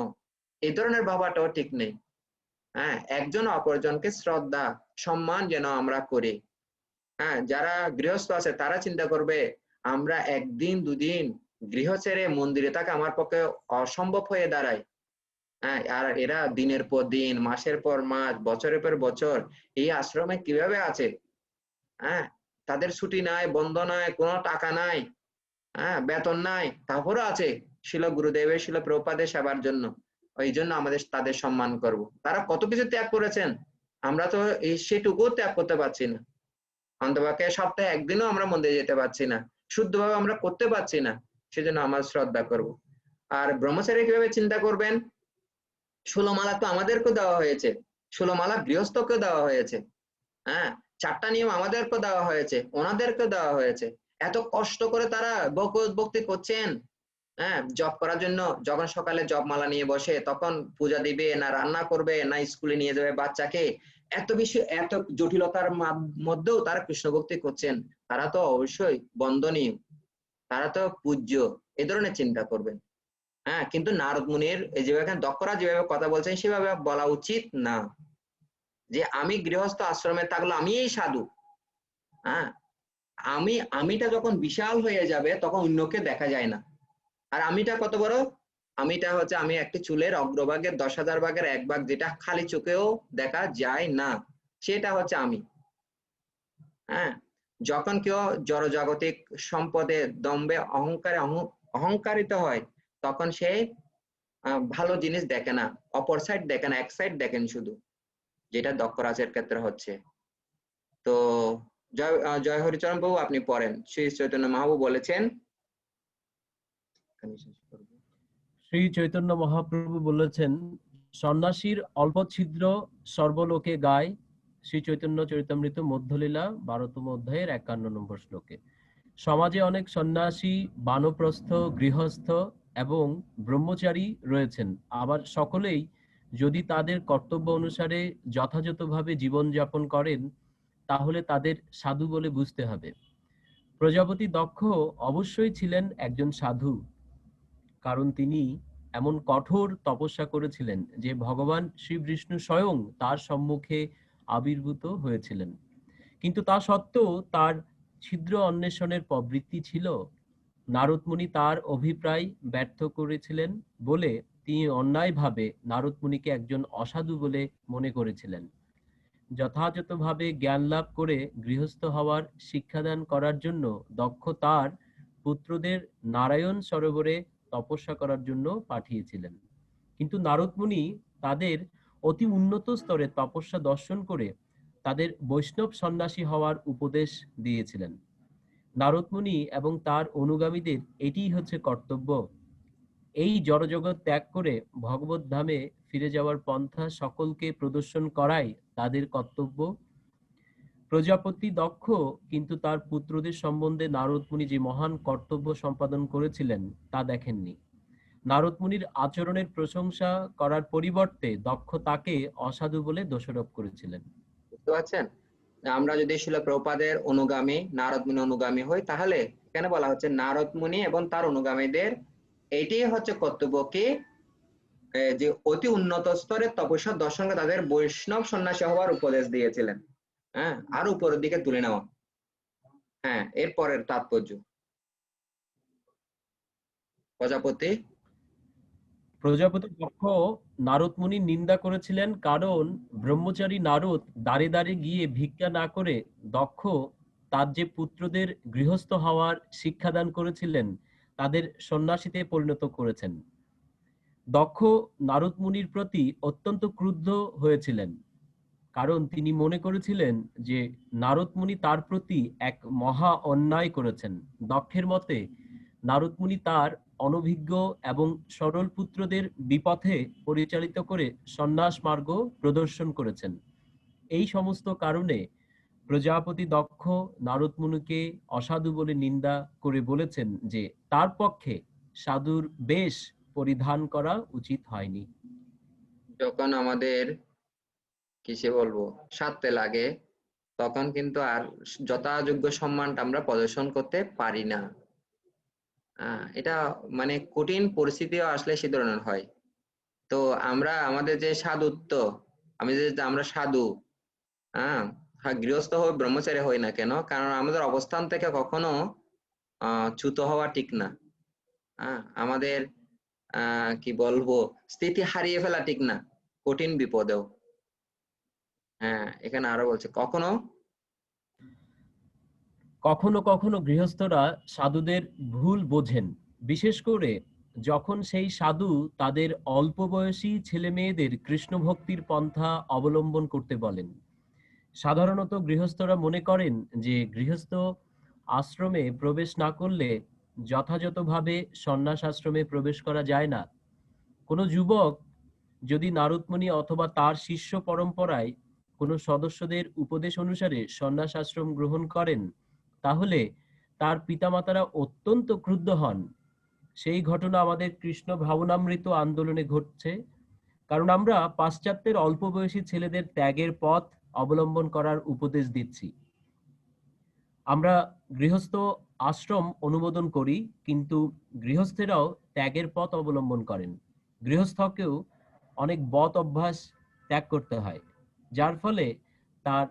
এই ধরনের ভাবাটাও ঠিক নেই। হ্যাঁ, একজন অপরজনকে শ্রদ্ধা সম্মান যেন আমরা করি। হ্যাঁ, যারা গৃহস্থ আছে তারা চিন্তা করবে আমরা একদিন দুদিন গৃহ ছেড়ে মন্দিরে থাকা আমার পক্ষে অসম্ভব হয়ে দাঁড়ায়। হ্যাঁ, আর এরা দিনের পর দিন, মাসের পর মাস, বছরের পর বছর এই আশ্রমে কিভাবে আছে। হ্যাঁ, তাদের ছুটি নাই, বন্ধ নাই, কোনো টাকা নাই, হ্যাঁ, বেতন নাই, তারপরও আছে শিল গুরুদেবের, শিল প্রভুপাদের সেবার জন্য। ওই জন্য আমাদের তাদের সম্মান করব। তারা কত কিছু ত্যাগ করেছেন, আমরা তো সেটুকু ত্যাগ করতে পারছি না। অন্তপক্ষে সপ্তাহে একদিনও আমরা মন্দিরে যেতে পারছি না, শুদ্ধভাবে আমরা করতে পারছি না, সেজন্য আমরা শ্রদ্ধা করব। আর ব্রহ্মচারী কিভাবে চিন্তা করবেন, 16 মালা তো আমাদেরকে দেওয়া হয়েছে, 16 মালা গৃহস্থকে দেওয়া হয়েছে, হ্যাঁ, 4টা নিয়ম আমাদেরকে দেওয়া হয়েছে, ওনাদেরকে দেওয়া হয়েছে। এত কষ্ট করে তারা ভক্তি করছেন, হ্যাঁ, জব করার জন্য। যখন সকালে জব মালা নিয়ে বসে, তখন পূজা দিবে না, রান্না করবে না, স্কুলে নিয়ে যাবে বাচ্চাকে, এত বেশি এত জটিলতার মধ্যেও তারা কৃষ্ণ ভক্তি করছেন। তারা তো অবশ্যই বন্দনীয়, তারা তো পূজ্য, এই ধরনের চিন্তা করবেন। হ্যাঁ, কিন্তু নারদ মুনির যেভাবে দক্ষরা যেভাবে কথা বলছেন সেভাবে বলা উচিত না, যে আমি গৃহস্থ আশ্রমে থাকলে আমি এই সাধু। হ্যাঁ, আমিটা যখন বিশাল হয়ে যাবে তখন অন্যকে দেখা যায় না। আর আমিটা কত বড়, আমিটা হচ্ছে আমি একটি চুলের অগ্রভাগের 10,000 ভাগের 1 ভাগ, যেটা খালি চোখেও দেখা যায় না, সেটা হচ্ছে আমি। হ্যাঁ, যখন কেউ জড়জাগতিক সম্পদে দম্ভে অহংকারিত হয়, তখন সে ভালো জিনিস দেখে না, অপর সাইড দেখে না, এক সাইড দেখেন শুধু। যেটা দক্ষ রাজের ক্ষেত্রে হচ্ছে। তো জয় হরিচরণ বাবু আপনি পড়েন। শ্রী চৈতন্য মহাপ্রভু বলেছেন, শ্রী চৈতন্য মহাপ্রভু বলেছেন, সন্ন্যাসীর অল্প ছিদ্র সর্বলোকে গায়। শ্রী চৈতন্য চরিতামৃত মধ্যলীলা 12তম অধ্যায়ের 51 নম্বর শ্লোকে। সমাজে অনেক সন্ন্যাসী, বানপ্রস্থ, গৃহস্থ এবং ব্রহ্মচারী রয়েছেন। আবার সকলেই যদি তাদের কর্তব্য অনুসারে যথাযথভাবে জীবনযাপন করেন, তাহলে তাদের সাধু বলে বুঝতে হবে। প্রজাপতি দক্ষ অবশ্যই ছিলেন একজন সাধু, কারণ তিনি এমন কঠোর তপস্যা করেছিলেন যে ভগবান শ্রী বিষ্ণু স্বয়ং তার সম্মুখে আবির্ভূত হয়েছিলেন। কিন্তু তা সত্ত্বেও তার ছিদ্র অন্বেষণের প্রবৃত্তি ছিল। নারদ মুনি তার অভিপ্রায় ব্যর্থ করেছিলেন বলে তিনি অন্যায়ভাবে নারদ মুনিকে একজন অসাধু বলে মনে করেছিলেন। যথাযথভাবে জ্ঞান লাভ করে গৃহস্থ হওয়ার শিক্ষাদান করার জন্য দক্ষ তার পুত্রদের নারায়ণ সরোবরে তপস্যা করার জন্য পাঠিয়েছিলেন। কিন্তু নারদ মুনি তাদের অতি উন্নত স্তরে তপস্যা দর্শন করে তাদের বৈষ্ণব সন্ন্যাসী হওয়ার উপদেশ দিয়েছিলেন। নারদ মুনি এবং তার অনুগামীদের এটিই হচ্ছে কর্তব্য। এই জড়জগৎ ত্যাগ করে ভগবত ধামে ফিরে যাওয়ার পন্থা সকলকে প্রদর্শন করাই তাদের কর্তব্য। প্রজাপতি দক্ষ কিন্তু তার পুত্রদের সম্বন্ধে নারদ মুনি যে মহান কর্তব্য সম্পাদন করেছিলেন তা দেখেননি। নারদ মুনির আচরণের প্রশংসা করার পরিবর্তে দক্ষ তাকে অসাধু বলে দোষারোপ করেছিলেন। বুঝতে পারছেন? আমরা যদি শিল প্রভুপাদের অনুগামী, নারদ মুনি অনুগামী হই, তাহলে এখানে বলা হচ্ছে নারদ মুনি এবং তার অনুগামীদের এটাই হচ্ছে কর্তব্য কি, যে অতি উন্নত স্তরে তপস্যা দর্শন করে তাদের বৈষ্ণব সন্ন্যাসী হওয়ার উপদেশ দিয়েছিলেন। হ্যাঁ, আরো উপরের দিকে তুলে নেওয়া। হ্যাঁ, এরপরের তাৎপর্য প্রজাপতি প্রজাপতি দক্ষ নারদ মুনির নিন্দা করেছিলেন, কারণ ব্রহ্মচারী নারদ দ্বারে দ্বারে গিয়ে ভিক্ষা না করে দক্ষ তার যে পুত্রদের গৃহস্থ হওয়ার শিক্ষাদান করেছিলেন তাদের সন্ন্যাসীতে পরিণত করেছেন। দক্ষ নারদ মুনির প্রতি অত্যন্ত ক্রুদ্ধ হয়েছিলেন, কারণ তিনি মনে করেছিলেন যে নারদ মুনি তার প্রতি এক মহা অন্যায় করেছেন। দক্ষের মতে নারদ মুনি তার অনভিজ্ঞ এবং সরল পুত্রদের বিপথে পরিচালিত করে সন্ন্যাস মার্গ প্রদর্শন করেছেন। এই সমস্ত কারণে প্রজাপতি দক্ষ নারদ মুনিকে অসাধু বলে নিন্দা করে বলেছেন যে তার পক্ষে সাধুর বেশ পরিধান করা উচিত হয়নি। যখন আমাদের কিসে বলবো স্বার্থে লাগে, তখন কিন্তু আর যথাযোগ্য সম্মানটা আমরা প্রদর্শন করতে পারি না। এটা মানে কঠিন পরিস্থিতিও আসলে সে ধরনের হয়। তো আমরা আমাদের যে সাধুত্ব, আমরা সাধু, হ্যাঁ, গৃহস্থ হই ব্রহ্মচারী হই না কেন, কারণ আমাদের অবস্থান থেকে কখনো চ্যুত হওয়া ঠিক না। আমাদের কি বলবো স্থিতি হারিয়ে ফেলা ঠিক না, কঠিন বিপদেও। হ্যাঁ, এখানে আরো বলছে কখনো কখনো কখনো গৃহস্থরা সাধুদের ভুল বোঝেন, বিশেষ করে যখন সেই সাধু তাদের অল্প বয়সী ছেলে মেয়েদের কৃষ্ণ ভক্তির পন্থা অবলম্বন করতে বলেন। সাধারণত গৃহস্থরা মনে করেন যে গৃহস্থ আশ্রমে প্রবেশ না করলে যথাযথভাবে সন্ন্যাস আশ্রমে প্রবেশ করা যায় না। কোনো যুবক যদি নারদমুনি অথবা তার শিষ্য পরম্পরায় কোনো সদস্যদের উপদেশ অনুসারে সন্ন্যাস আশ্রম গ্রহণ করেন, তাহলে তার পিতামাতারা অত্যন্ত ক্রুদ্ধ হন। সেই ঘটনা আমাদের কৃষ্ণ ভাবনামৃত আন্দোলনে ঘটছে, কারণ আমরা পাশ্চাত্যের অল্প বয়সী ছেলেদের ত্যাগের পথ অবলম্বন করার উপদেশ দিচ্ছি। আমরা গৃহস্থ আশ্রম অনুমোদন করি, কিন্তু গৃহস্থেরাও ত্যাগের পথ অবলম্বন করেন। গৃহস্থকেও অনেক বদ অভ্যাস ত্যাগ করতে হয়, যার ফলে তার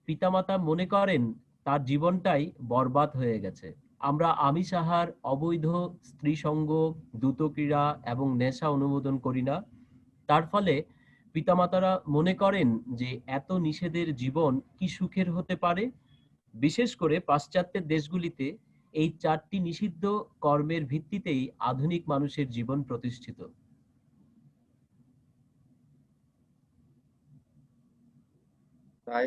পিতামাতা মনে করেন তার জীবনটাই বরবাদ হয়ে গেছে। আমরা আমিষ আহার, অবৈধ স্ত্রী সঙ্গ, দ্রুত ক্রীড়া এবং নেশা অনুমোদন করি না। তার ফলে পিতামাতারা মনে করেন যে এত নিষেধের জীবন কি সুখের হতে পারে। বিশেষ করে পাশ্চাত্যের দেশগুলিতে এই 4টি নিষিদ্ধ কর্মের ভিত্তিতেই আধুনিক মানুষের জীবন প্রতিষ্ঠিত। তাই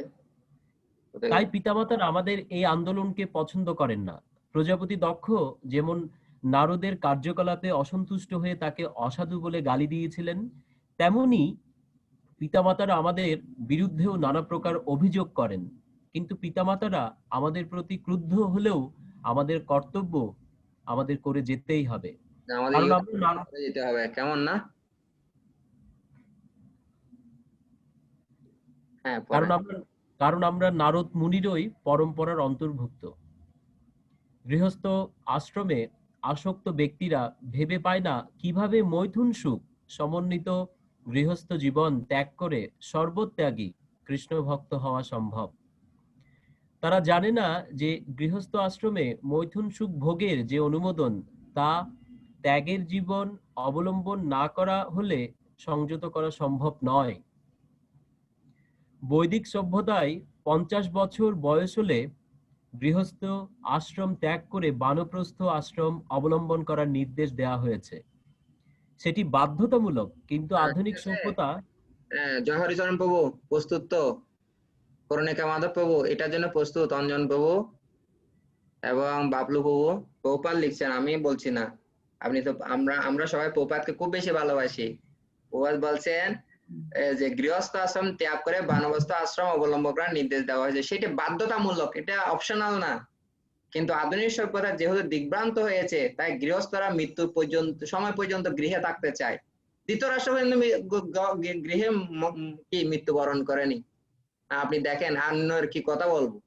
তাই পিতামাতারা আমাদের এই আন্দোলনকে পছন্দ করেন না। প্রজাপতি দক্ষ যেমন নারদের কার্যকলাপে অসন্তুষ্ট হয়ে তাকে অসাধু বলে গালি দিয়েছিলেন, তেমনি পিতামাতারা আমাদের বিরুদ্ধেও নানা প্রকার অভিযোগ করেন। কিন্তু পিতামাতারা আমাদের প্রতি ক্রুদ্ধ হলেও আমাদের কর্তব্য আমাদের করে যেতেই হবে। আমাদের কারণ ইউথ আমরা নারদ করে যেতে হবে, কেমন না? হ্যাঁ, কারণ পড়েন। আমরা কারণ আমরা নারদ মুনিরই পরম্পরার অন্তর্ভুক্ত। গৃহস্থ আশ্রমে আসক্ত ব্যক্তিরা ভেবে পায় না কিভাবে মৈথুন সুখ সমন্বিত গৃহস্থ জীবন ত্যাগ করে সর্বত্যাগী কৃষ্ণ ভক্ত হওয়া সম্ভব। তারা জানে না যে গৃহস্থ আশ্রমে মৈথুন সুখ ভোগের যে অনুমোদন, তা ত্যাগের জীবন অবলম্বন না করা হলে সংযত করা সম্ভব নয়। বৈদিক সভ্যতায় 50 বছর বয়স হলে গৃহস্থ আশ্রম ত্যাগ করে বানপ্রস্থ আশ্রম অবলম্বন করার নির্দেশ দেওয়া হয়েছে। সেটি বাধ্যতামূলক, কিন্তু আধুনিক সভ্যতা জয় হরিচরণ প্রভু প্রস্তুত তো? করণিকা মাধব প্রভু এটার জন্য প্রস্তুত? অঞ্জন প্রভু এবং বাবলু প্রভু? প্রভুপাদ লিখছেন, আমি বলছি না। আপনি তো আমরা সবাই প্রভুপাদকে খুব বেশি ভালোবাসি। প্রভুপাদ বলছেন যে গৃহস্থ আশ্রম ত্যাগ করে বানপ্রস্থ আশ্রম অবলম্বন করার নির্দেশ দেওয়া হয়েছে। সেটি বাধ্যতামূলক, এটা অপশনাল না। কিন্তু আধুনিক সভ্যতা যেহেতু দিগ্ভ্রান্ত হয়েছে, তাই গৃহস্থরা মৃত্যু পর্যন্ত সময় পর্যন্ত গৃহে থাকতে চায়। ধৃতরাষ্ট্র কিন্তু গৃহে কি মৃত্যুবরণ করেনি। আপনি দেখেন, আন্যর কি কথা বলবো,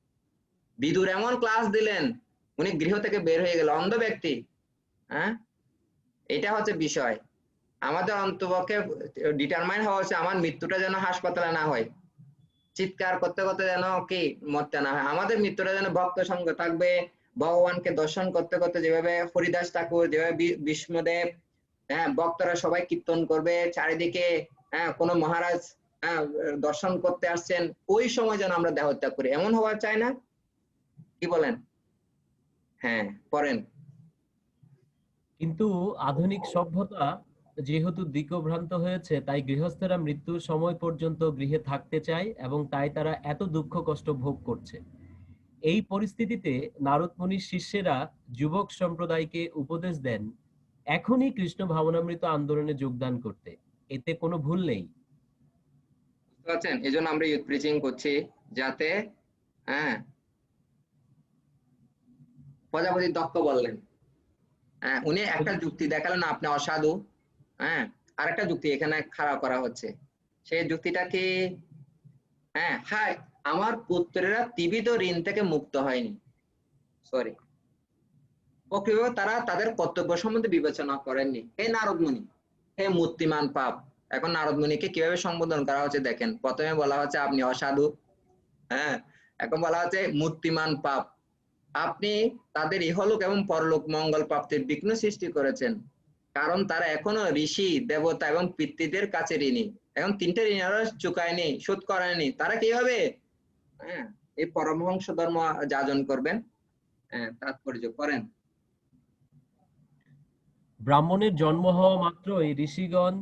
বিদুর এমন ক্লাস দিলেন, উনি গৃহ থেকে বের হয়ে গেল, অন্ধ ব্যক্তি। হ্যাঁ, এটা হচ্ছে বিষয়। আমাদের অন্তপক্ষে ডিটারমাইন হওয়া হচ্ছে আমার মৃত্যুটা যেন হাসপাতালে না হয়, চিৎকার করতে করতে যেন কি মরতে না হয়। আমাদের মৃত্যুটা যেন ভক্ত সঙ্গ থাকবে, ভগবানকে দর্শন করতে করতে, যেভাবে হরিদাস ঠাকুর, যেভাবে বিষ্ণুদেব, হ্যাঁ, ভক্তরা সবাই কীর্তন করবে চারিদিকে, হ্যাঁ, কোনো মহারাজ দর্শন করতে আসছেন, ওই সময় যেন আমরা দেহত্যাগ করি, এমন হওয়া চাই না? কি বলেন? হ্যাঁ, পড়েন। কিন্তু আধুনিক সভ্যতা যেহেতু দিকভ্রান্ত হয়েছে, তাই গৃহস্থরা মৃত্যুর সময় পর্যন্ত গৃহে থাকতে চায় এবং তাই তারা এত দুঃখ কষ্ট ভোগ করছে। এই পরিস্থিতিতে নারদ মুনির শিষ্যেরা যুবক সম্প্রদায়কে উপদেশ দেন এখনই কৃষ্ণ ভাবনামৃত আন্দোলনে যোগদান করতে। এতে কোনো ভুল নেই। বুঝতে পারছেন? এই জন্য আমরা ইউথ প্রিচিং করছি, যাতে হ্যাঁ, প্রজাপতি দক্ষ বললেন, হ্যাঁ, উনি একটা যুক্তি দেখালেন, আপনি অসাধু। হ্যাঁ, আরেকটা যুক্তি এখানে খাড়া করা হচ্ছে। সেই যুক্তিটা কি? হ্যাঁ, হাই, আমার পুত্রেরা তীবিত ঋণ থেকে মুক্ত হয়নি। সরি, প্রকৃতভাবে তারা তাদের কর্তব্য সম্বন্ধে বিবেচনা করেননি। হে নারদ মুনি, হে মূর্তিমান পাপ। এখন নারদ মুনিকে কিভাবে সম্বোধন করা হচ্ছে দেখেন। প্রথমে বলা হচ্ছে আপনি অসাধু, হ্যাঁ, এখন বলা হচ্ছে মূর্তিমান পাপ। আপনি তাদের ইহলোক এবং পরলোক মঙ্গল প্রাপ্তির বিঘ্ন সৃষ্টি করেছেন, কারণ তারা এখনো ঋষি, দেবতা এবং পিতৃদের কাছে ঋণী। এখন 3টে ঋণ চুকায়নি, শোধ করেনি। তারা কিভাবে হ্যাঁ এই পরমহংস ধর্ম যাজন করবেন? হ্যাঁ, তাৎপর্য করেন। ব্রাহ্মণের জন্ম হওয়া মাত্রই ঋষিগণ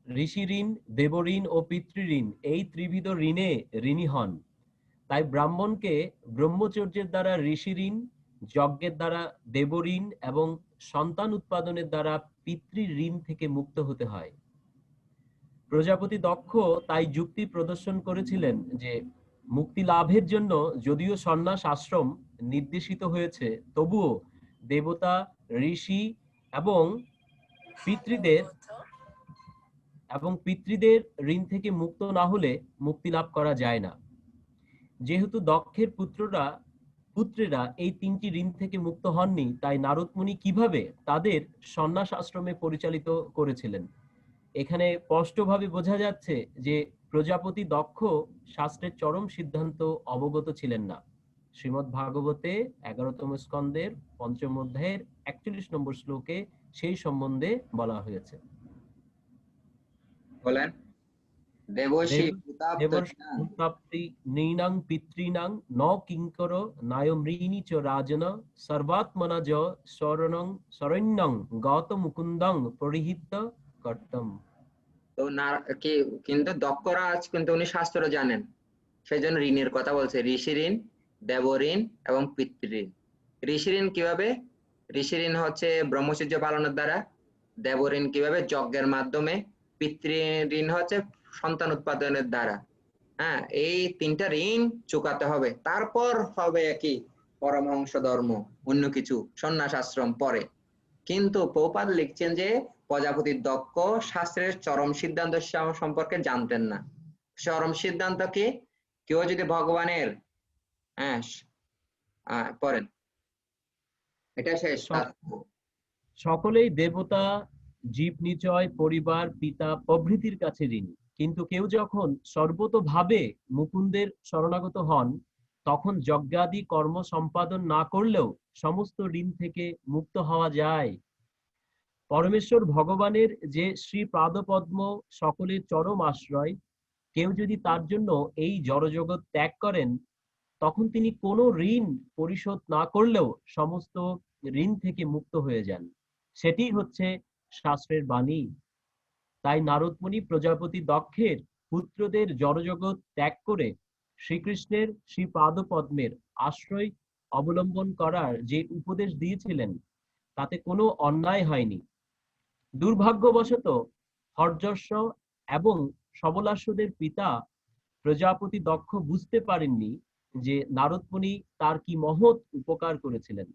ঋষি ঋণ, দেবঋণ ও পিতৃঋণ, এই ত্রিবিধ ঋণে ঋণী হন। তাই ব্রাহ্মণকে ব্রহ্মচর্যের দ্বারা ঋষি ঋণ, যজ্ঞের দ্বারা দেবঋণ এবং সন্তান উৎপাদনের দ্বারা পিতৃ ঋণ থেকে মুক্ত হতে হয়। প্রজাপতি দক্ষ তাই যুক্তি প্রদর্শন করেছিলেন যে মুক্তি লাভের জন্য যদিও সন্ন্যাস আশ্রম নির্দেশিত হয়েছে, তবুও দেবতা, ঋষি এবং পিতৃদের ঋণ থেকে মুক্ত না হলে মুক্তি লাভ করা যায় না। যেহেতু দক্ষের পুত্রেরা এই 3টি ঋণ থেকে মুক্ত হননি, তাই নারদ মুনি কিভাবে তাদের সন্ন্যাস আশ্রমে পরিচালিত করেছিলেন। এখানে স্পষ্টভাবে বোঝা যাচ্ছে যে প্রজাপতি দক্ষ শাস্ত্রের চরম সিদ্ধান্ত অবগত ছিলেন না। শ্রীমদ্ ভাগবতে 11তম স্কন্ধের 5ম অধ্যায়ের 41 নম্বর শ্লোকে সেই সম্বন্ধে বলা হয়েছে। বলেন। দেবর্ষি দেবর্ষি নৃণাং পিতৃণাং ন কিঙ্কর নায়মৃণী চ রাজন সর্বাত্মনা য শরণ্যং গত মুকুন্দং পরিহিত কর্তম। তো না কি, কিন্তু দক্ষরা আজ কিন্তু উনি শাস্ত্র জানেন, সেই জন্য ঋণের কথা বলছে, ঋষি ঋণ, দেব ঋণ এবং পিতৃঋণ। ঋষি ঋণ কিভাবে? ঋষি ঋণ হচ্ছে ব্রহ্মচর্য পালনের দ্বারা, দেব ঋণ কিভাবে? যজ্ঞের মাধ্যমে, পিতৃ ঋণ হচ্ছে সন্তান উৎপাদনের দ্বারা। হ্যাঁ, এই 3টা ঋণ চুকাতে হবে, তারপর হবে কি পরমহংস ধর্ম, অন্য কিছু সন্ন্যাস আশ্রম পরে। কিন্তু প্রভুপাদ লিখছেন যে প্রজাপতি দক্ষ শাস্ত্রের চরম সিদ্ধান্ত সম্পর্কে জানতেন না। চরম সিদ্ধান্ত কি? কেউ যদি ভগবানের পড়েন, এটা শেষ। সকলেই দেবতা, জীব নিচয়, পরিবার, পিতা প্রভৃতির কাছে ঋণী, কিন্তু কেউ যখন সর্বতোভাবে মুকুন্দের শরণাগত হন, তখন যজ্ঞাদি কর্ম সম্পাদন না করলেও সমস্ত ঋণ থেকে মুক্ত হওয়া যায়। পরমেশ্বর ভগবানের যে শ্রী পাদপদ্ম সকলের চরম আশ্রয়, কেউ যদি তার জন্য এই জড়জগৎ ত্যাগ করেন, তখন তিনি কোনো ঋণ পরিশোধ না করলেও সমস্ত ঋণ থেকে মুক্ত হয়ে যান। সেটি হচ্ছে শাস্ত্রের বাণী। তাই নারদমুনি প্রজাপতি দক্ষের পুত্রদের জড়জগৎ ত্যাগ করে শ্রীকৃষ্ণের শ্রী পাদপদ্মের আশ্রয় অবলম্বন করার যে উপদেশ দিয়েছিলেন, তাতে কোনো অন্যায় হয়নি। দুর্ভাগ্যবশত হর্যশ্ব এবং সবলাশ্বদের পিতা প্রজাপতি দক্ষ বুঝতে পারেননি যে নারদমুনি তার কি মহৎ উপকার করেছিলেন।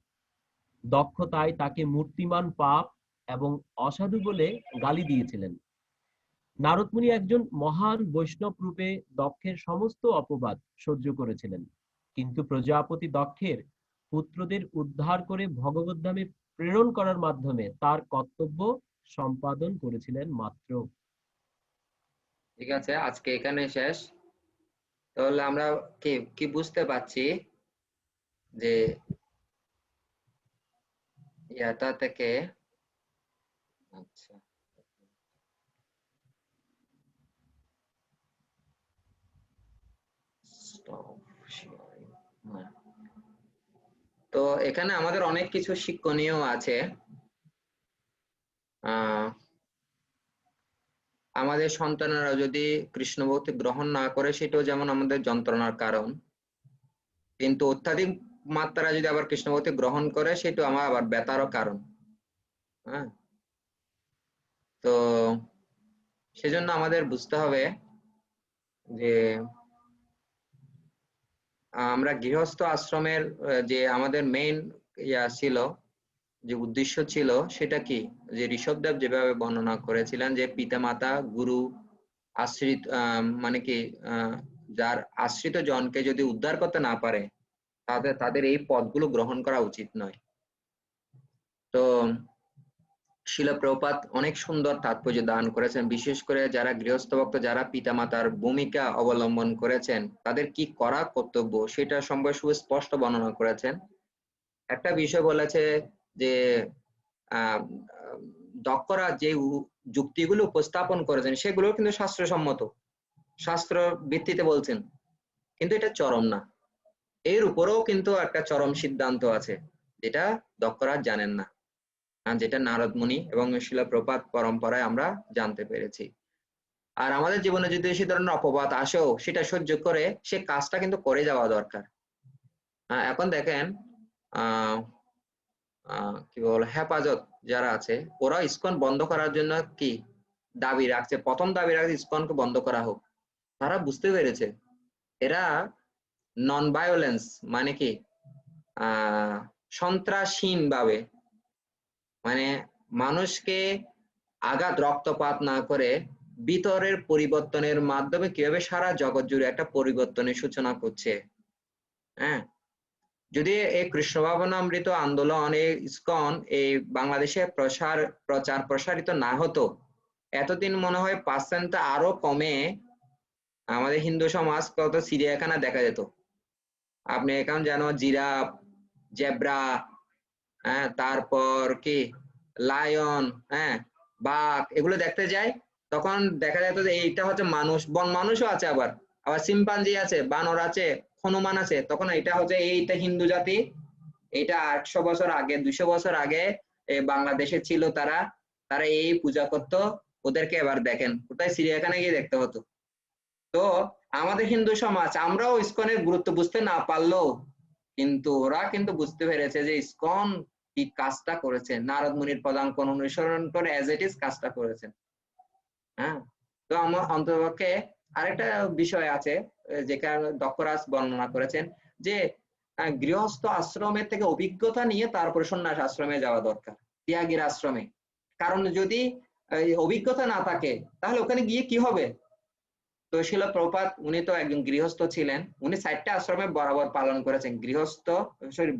দক্ষ তাই তাকে মূর্তিমান পাপ এবং অসাধু বলে গালি দিয়েছিলেন। নারদমুনি একজন মহান বৈষ্ণব রূপে দক্ষের সমস্ত অপবাদ সহ্য করেছিলেন, কিন্তু প্রজাপতি দক্ষের পুত্রদের উদ্ধার করে ভগবদ্ধামে প্রেরণ করার মাধ্যমে তার কর্তব্য সম্পাদন করেছিলেন মাত্র। ঠিক আছে, আজকে এখানে শেষ। তাহলে আমরা কি বুঝতে পারছি যে এটা থেকে, আচ্ছা তো এখানে আমাদের অনেক কিছু শিক্ষণীয় আছে। আমাদের সন্তানেরা যদি কৃষ্ণ ভক্তি গ্রহণ না করে, সেটাও যেমন আমাদের যন্ত্রণার কারণ, কিন্তু অত্যাধিক মাত্রা যদি আবার কৃষ্ণ ভক্তি গ্রহণ করে, সেটাও আমার আবার ব্যথারও কারণ। হ্যাঁ, তো সেজন্য আমাদের বুঝতে হবে যে আমরা গৃহস্থ আশ্রমের যে আমাদের মেইন ছিল, যে উদ্দেশ্য ছিল, সেটা কি? যে ঋষভদেব যেভাবে বর্ণনা করেছিলেন যে পিতামাতা, গুরু, আশ্রিত মানে কি যার আশ্রিত জনকে যদি উদ্ধার করতে না পারে, তাদের এই পদগুলো গ্রহণ করা উচিত নয়। তো শিল প্রভুপাদ অনেক সুন্দর তাৎপর্য দান করেছেন, বিশেষ করে যারা গৃহস্থ ভক্ত, যারা পিতামাতার ভূমিকা অবলম্বন করেছেন, তাদের কি করা কর্তব্য সেটা সম্পর্কে সুস্পষ্ট বর্ণনা করেছেন। একটা বিষয় বলেছে যে দক্ষরা যে যুক্তিগুলো উপস্থাপন করেছেন, সেগুলো কিন্তু শাস্ত্রসম্মত, শাস্ত্র ভিত্তিতে বলছেন, কিন্তু এটা চরম না। এর উপরেও কিন্তু একটা চরম সিদ্ধান্ত আছে, যেটা দক্ষরা জানেন না, যেটা নারদ মুনি এবং শিল প্রপাত পরম্পরায় আমরা জানতে পেরেছি। আর আমাদের জীবনে যদি সে ধরনের অপবাদ আসেও, সেটা সহ্য করে সে কাজটা কিন্তু করে যাওয়া দরকার। এখন দেখেন কি বল, হেফাজত যারা আছে, ওরা ইসকন বন্ধ করার জন্য কি দাবি রাখছে? প্রথম দাবি রাখছে ইসকনকে বন্ধ করা হোক। তারা বুঝতে পেরেছে এরা নন ভায়োলেন্স মানে কি সন্ত্রাসহীন ভাবে, মানে মানুষকে আঘাত রক্তপাত না করে ভিতরের পরিবর্তনের মাধ্যমে কিভাবে সারা জগৎ জুড়ে একটা পরিবর্তনের সূচনা করছে। হ্যাঁ, যদি এই কৃষ্ণ ভাবনামৃত আন্দোলন, এই ইসকন এই বাংলাদেশে প্রচার প্রসারিত না হতো, এতদিন মনে হয় পার্সেন্ট আরো কমে আমাদের হিন্দু সমাজ কত চিড়িয়াখানা দেখা যেত। আপনি এখন জানো জিরাফ, জেব্রা, হ্যাঁ, তারপর কি লায়ন, হ্যাঁ, বাঘ, এগুলো দেখতে যায়, তখন দেখা যেত যে এইটা হচ্ছে মানুষ, বন মানুষও আছে, আবার সিম্পাঞ্জি আছে, বানর আছে, হনুমান আছে, তখন এটা হচ্ছে এইটা হিন্দু জাতি, এটা 800 বছর আগে, 200 বছর আগে বাংলাদেশে ছিল, তারা এই পূজা করতো, ওদেরকে এবার দেখেন কোথায় চিড়িয়াখানায় গিয়ে দেখতে হতো। তো আমাদের হিন্দু সমাজ, আমরাও ইসকনের গুরুত্ব বুঝতে না পারলেও কিন্তু ওরা কিন্তু বুঝতে পেরেছে যে ইসকন কি কাজটা করেছে, নারদ মুনির পদাঙ্কন অনুসরণ করে অ্যাজ ইট ইজ কাজটা করেছেন। হ্যাঁ, তো আমার অন্ততপক্ষে আরেকটা বিষয় আছে যেখানে দক্ষরাজ বর্ণনা করেছেন যে গৃহস্থ আশ্রমের থেকে অভিজ্ঞতা নিয়ে তারপরে সন্ন্যাস আশ্রমে যাওয়া দরকার, ত্যাগীর আশ্রমে। কারণ যদি অভিজ্ঞতা না থাকে তাহলে ওখানে গিয়ে কি হবে? তো শিল প্রভুপাদ উনি তো একজন গৃহস্থ ছিলেন, উনি 4টা আশ্রমে বরাবর পালন করেছেন, গৃহস্থ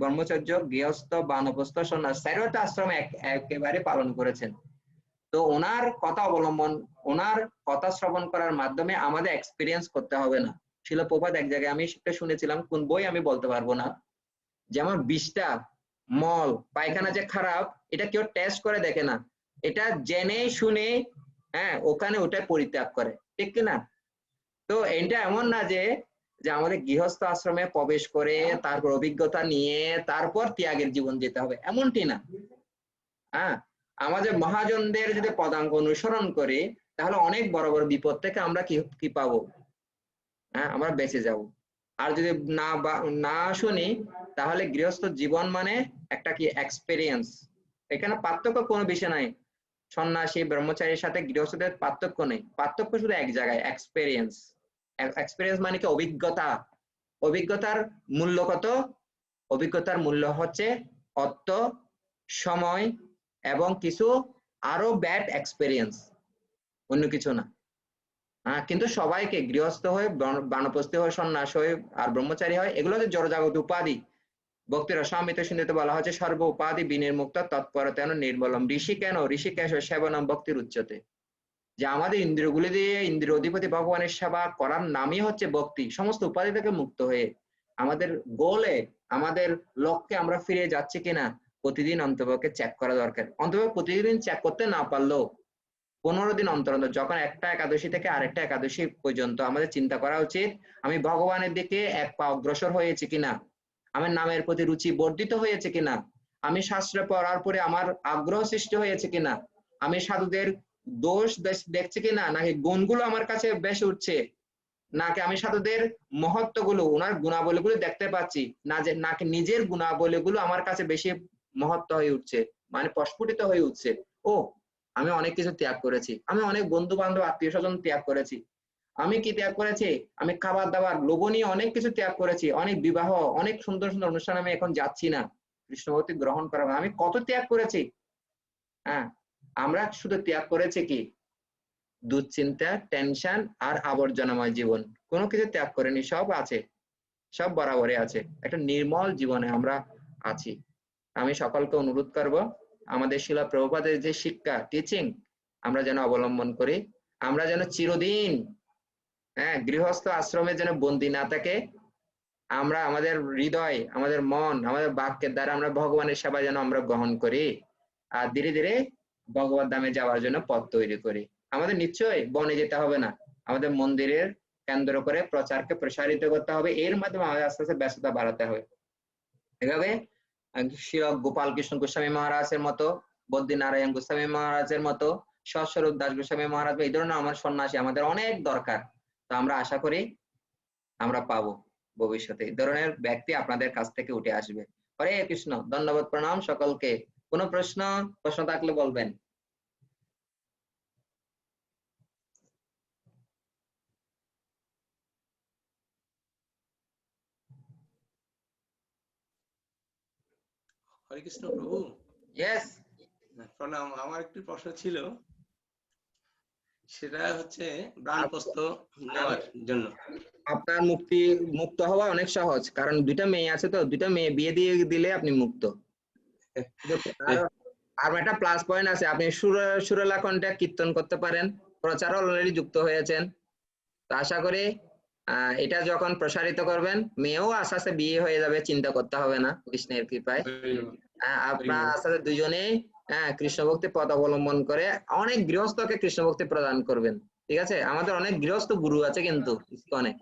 ব্রহ্মচর্য, গৃহস্থ, বানপ্রস্থ, সন্ন্যাস, 4টা আশ্রমে একেবারে পালন করেছেন। তো ওনার কথা অবলম্বন, ওনার কথা শ্রবণ করার মাধ্যমে আমাদের এক্সপিরিয়েন্স করতে হবে না। শিল প্রভুপাদ এক জায়গায় আমি সেটা শুনেছিলাম, কোন বই আমি বলতে পারবো না, যেমন 20টা মল পায়খানা যে খারাপ এটা কেউ টেস্ট করে দেখে না, এটা জেনে শুনে ওখানে ওটা পরিত্যাগ করে, ঠিক কিনা? তো এটা এমন না যে আমাদের গৃহস্থ আশ্রমে প্রবেশ করে তারপর অভিজ্ঞতা নিয়ে তারপর ত্যাগের জীবন যেতে হবে, এমনটি না। আমাদের মহাজনদের যদি পদাঙ্ক অনুসরণ করি তাহলে অনেক বড় বড় বিপদ থেকে আমরা কি পাবো? আমরা বেঁচে যাব। আর যদি না শুনি তাহলে গৃহস্থ জীবন মানে একটা কি এক্সপেরিয়েন্স। এখানে পার্থক্য কোনো বিষয় নাই, সন্ন্যাসী ব্রহ্মচারীর সাথে গৃহস্থদের পার্থক্য নেই, পার্থক্য শুধু এক জায়গায়, এক্সপেরিয়েন্স। এক্সপেরিয়েন্স মানে কি? অভিজ্ঞতা। অভিজ্ঞতার মূল্য কত? অভিজ্ঞতার মূল্য হচ্ছে অর্থ, সময় এবং কিছু আরো ব্যাড এক্সপেরিয়েন্স, অন্য কিছু না। কিন্তু সবাইকে গৃহস্থ হয়ে, বানপ্রস্থ হয়ে, সন্ন্যাস হয়ে আর ব্রহ্মচারী হয়, এগুলো হচ্ছে জড়জাগত উপাধি। ভক্তির রসামৃত সিন্ধুতে বলা হচ্ছে সর্ব উপাধি বিনির্মুক্ত তৎপরতেন নির্মলম ঋষি কেন ঋষিকেশ সেবনম ভক্তির উচ্চতে। যে আমাদের ইন্দ্রিয়গুলি দিয়ে ইন্দ্রিয় অধিপতি ভগবানের সেবা করার নামই হচ্ছে ভক্তি। সমস্ত উপাধি থেকে মুক্ত হয়ে আমাদের গোলে, আমাদের লক্ষ্যে আমরা ফিরে যাচ্ছি কিনা প্রতিদিন অন্তপক্ষে চেক করা দরকার। অন্তপক্ষে প্রতিদিন চেক করতে না পারলেও 15 দিন অন্তর অন্তর, যখন একটা একাদশী থেকে আরেকটা একাদশী পর্যন্ত আমাদের চিন্তা করা উচিত আমি ভগবানের দিকে এক পা অগ্রসর হয়েছি কিনা, আমার নামের প্রতি রুচি বর্ধিত হয়েছে কিনা, আমি শাস্ত্র পড়ার পরে আমার আগ্রহ সৃষ্টি হয়েছে কিনা, আমি সাধুদের দোষ দেখছি কিনা, নাকি গুণগুলো আমার কাছে বেশ উঠছে, নাকি আমি সাধুদের মহত্বগুলো, ওনার গুণাবলীগুলো দেখতে পাচ্ছি না, যে নাকি নিজের গুণাবলীগুলো আমার কাছে বেশি মহত্ব হয়ে উঠছে, মানে প্রস্ফুটিত হয়ে উঠছে। ও আমি অনেক কিছু ত্যাগ করেছি, আমি অনেক বন্ধু বান্ধব আত্মীয় স্বজন ত্যাগ করেছি। আমি কি ত্যাগ করেছি? আমি খাবার দাবার লোভনীয় অনেক কিছু ত্যাগ করেছি, অনেক বিবাহ, অনেক সুন্দর সুন্দর অনুষ্ঠান আমি এখন যাচ্ছি না কৃষ্ণভক্তি গ্রহণ করা। আমি কত ত্যাগ করেছি। আমরা শুধু ত্যাগ করেছি কি দুশ্চিন্তা, টেনশন আর আবর্জনাময় জীবন, কোনো কিছু ত্যাগ করেনি, সব আছে, সব বরাবরই আছে, একটা নির্মল জীবনে আমরা আছি। আমি সকলকে অনুরোধ করব আমাদের শিল প্রভুপাদের যে শিক্ষা, টিচিং আমরা যেন অবলম্বন করি, আমরা যেন চিরদিন গৃহস্থ আশ্রমে যেন বন্দী না থাকে, আমরা আমাদের হৃদয়, আমাদের মন, আমাদের বাক্যের দ্বারা আমরা ভগবানের সেবা যেন আমরা গ্রহণ করি, আর ধীরে ধীরে ভগবত ধামে যাওয়ার জন্য পথ তৈরি করি। আমাদের নিশ্চয়ই বনে যেতে হবে না, আমাদের মন্দিরের কেন্দ্র করে প্রচারকে প্রসারিত করতে হবে, এর মাধ্যমে আমাদের আস্তে আস্তে ব্যস্ততা বাড়াতে হবে। এভাবে শ্রী গোপাল কৃষ্ণ গোস্বামী মহারাজের মতো, বদ্রীনারায়ণ গোস্বামী মহারাজের মতো, সস্বরূপ দাস গোস্বামী মহারাজ, এই ধরনের আমার সন্ন্যাসী আমাদের অনেক দরকার। তো আমরা আশা করি আমরা পাবো ভবিষ্যতে এই ধরনের ব্যক্তি আপনাদের কাছ থেকে উঠে আসবে। হরে কৃষ্ণ, ধন্যবাদ, প্রণাম সকলকে। কোনো প্রশ্ন থাকলে বলবেন। হরে কৃষ্ণ প্রভু। ইয়েস, প্রণাম। আমার একটি প্রশ্ন ছিল, সেটা হচ্ছে বানপ্রস্থ নেওয়ার জন্য। আপনার মুক্ত হওয়া অনেক সহজ, কারণ 2টা মেয়ে আছে, তো 2টা মেয়ে বিয়ে দিয়ে দিলে আপনি মুক্ত। আর একটা প্লাস পয়েন্ট আছে, আপনি সুরেলা কণ্ঠে কীর্তন করতে পারেন, প্রচার অলরেডি যুক্ত হয়েছেন। তো আশা করি এটা যখন প্রসারিত করবেন মেয়েও আস্তে আস্তে বিয়ে হয়ে যাবে, চিন্তা করতে হবে না কৃষ্ণের কৃপায়। আপনার আস্তে আস্তে দুজনেই কৃষ্ণ ভক্তি পথ অবলম্বন করে অনেক গৃহস্থকে কৃষ্ণ ভক্তি প্রদান করবেন। ঠিক আছে, আমাদের অনেক গৃহস্থ গুরু আছে কিন্তু ইসকনে,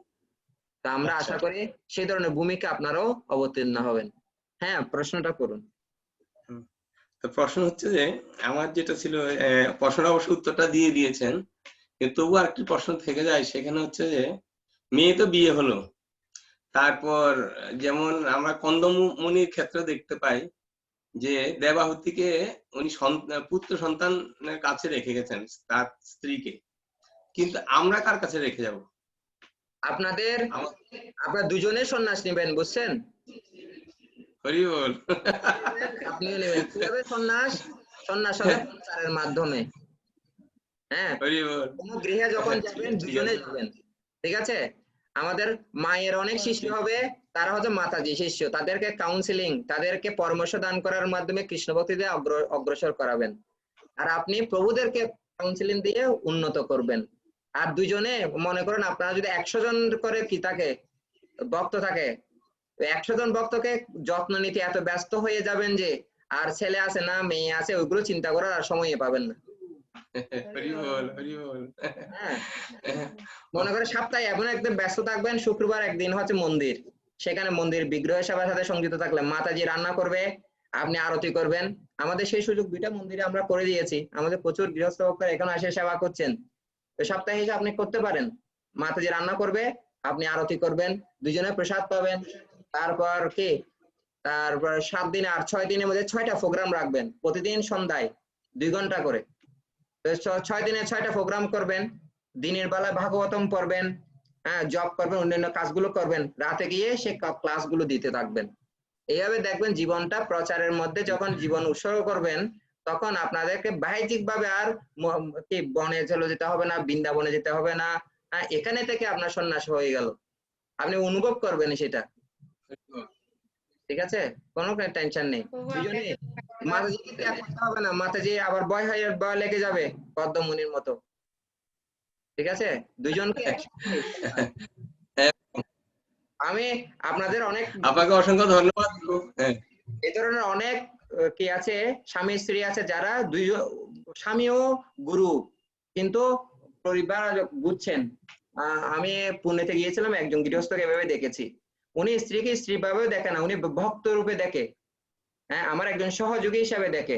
তো আমরা আশা করি সেই ধরনের ভূমিকা আপনারাও অবতীর্ণ হবেন। হ্যাঁ, প্রশ্নটা করুন। তো প্রশ্ন হচ্ছে যে আমার যেটা ছিল, প্রশ্ন অবশ্য উত্তরটা দিয়ে দিয়েছেন, কিন্তু তবু আরেকটি প্রশ্ন থেকে যায়, সেখানে হচ্ছে যে মেয়ে তো বিয়ে হলো, তারপর যেমন আমরা কন্দমুনির ক্ষেত্রে দেখতে পাই যে দেবাহুতিকে উনি পুত্র সন্তানের কাছে রেখে গেছেন তার স্ত্রীকে, কিন্তু আমরা কার কাছে রেখে যাব? আপনারা দুজনে সন্ন্যাস নেবেন, বুঝছেন? হরি বল। আপনিও নেবেন। কিভাবে সন্ন্যাস? সন্ন্যাস হবে প্রচারের মাধ্যমে। হ্যাঁ, হরি বল। কোন গৃহে যখন ঠিক যাবেন আছে, দুজনে যাবেন, ঠিক আছে? আমাদের মায়ের অনেক শিষ্য হবে, তারা হচ্ছে মাতাজি শিষ্য, তাদেরকে কাউন্সিলিং, তাদেরকে পরামর্শ দান করার মাধ্যমে কৃষ্ণ ভক্তিতে অগ্রসর করাবেন। আর আপনি প্রভুদেরকে কাউন্সিলিং দিয়ে উন্নত করবেন। আর দুজনে মনে করেন আপনারা যদি 100 জন করে কি থাকে ভক্ত থাকে, 100 জন ভক্তকে যত্ন নিতে এত ব্যস্ত হয়ে যাবেন যে আর ছেলে আছে না মেয়ে আছে ওইগুলো চিন্তা করার আর সময়ই পাবেন না। হরি বল, হরি বল। হ্যাঁ, মনে করে সপ্তাহে এখন একদম ব্যস্ত থাকবেন, শুক্রবার একদিন হচ্ছে মন্দির, সেখানে মন্দির বিগ্রহ সেবার সাথে সংযুক্ত থাকলে মাতাজি রান্না করবে, আপনি আরতি করবেন। আমাদের সেই সুযোগ 2টা মন্দিরে আমরা করে দিয়েছি, আমাদের প্রচুর গৃহস্থ ভক্তরা এখানে এসে সেবা করছেন। তো সপ্তাহে হিসেবে আপনি করতে পারেন, মাতাজি রান্না করবে, আপনি আরতি করবেন, দুজনে প্রসাদ পাবেন। তারপর কি, তারপর 7 দিনে আর 6 দিনের মধ্যে 6টা প্রোগ্রাম রাখবেন, প্রতিদিন সন্ধ্যায় 2 ঘন্টা করে। 6 দিনে 6টা প্রোগ্রাম করবেন, দিনের বেলায় ভাগবতম পড়বেন, হ্যাঁ জব করবেন, অন্যান্য কাজগুলো করবেন, রাতে গিয়ে সে ক্লাসগুলো দিতে থাকবেন। এইভাবে দেখবেন জীবনটা প্রচারের মধ্যে যখন জীবন উৎসর্গ করবেন, তখন আপনাদেরকে বাহ্যিক ভাবে আর কি বনে চলে যেতে হবে না, বৃন্দাবনে যেতে হবে না, এখানে থেকে আপনার সন্ন্যাস হয়ে গেল, আপনি অনুভব করবেন সেটা। ঠিক আছে, কোনো টেনশন নেই। দুজনে মাতাজিকে ত্যাগ করতে হবে না, মাতাজি আবার ভয় লেগে যাবে পদ্মমুনির মতো। ঠিক আছে, দুজনকে একসাথে। আমি আপনাদের অনেক আপনাকে অসংখ্য ধন্যবাদ। হ্যাঁ, এই ধরনের অনেক কি আছে, স্বামী স্ত্রী আছে যারা স্বামীও গুরু কিন্তু পরিবার বুঝছেন। আমি পুনেতে গিয়েছিলাম, একজন গৃহস্থকে এভাবে দেখেছি, উনি স্ত্রীকে স্ত্রী ভাবেও দেখে না, উনি ভক্ত রূপে দেখে, হ্যাঁ আমার একজন সহযোগী হিসাবে দেখে।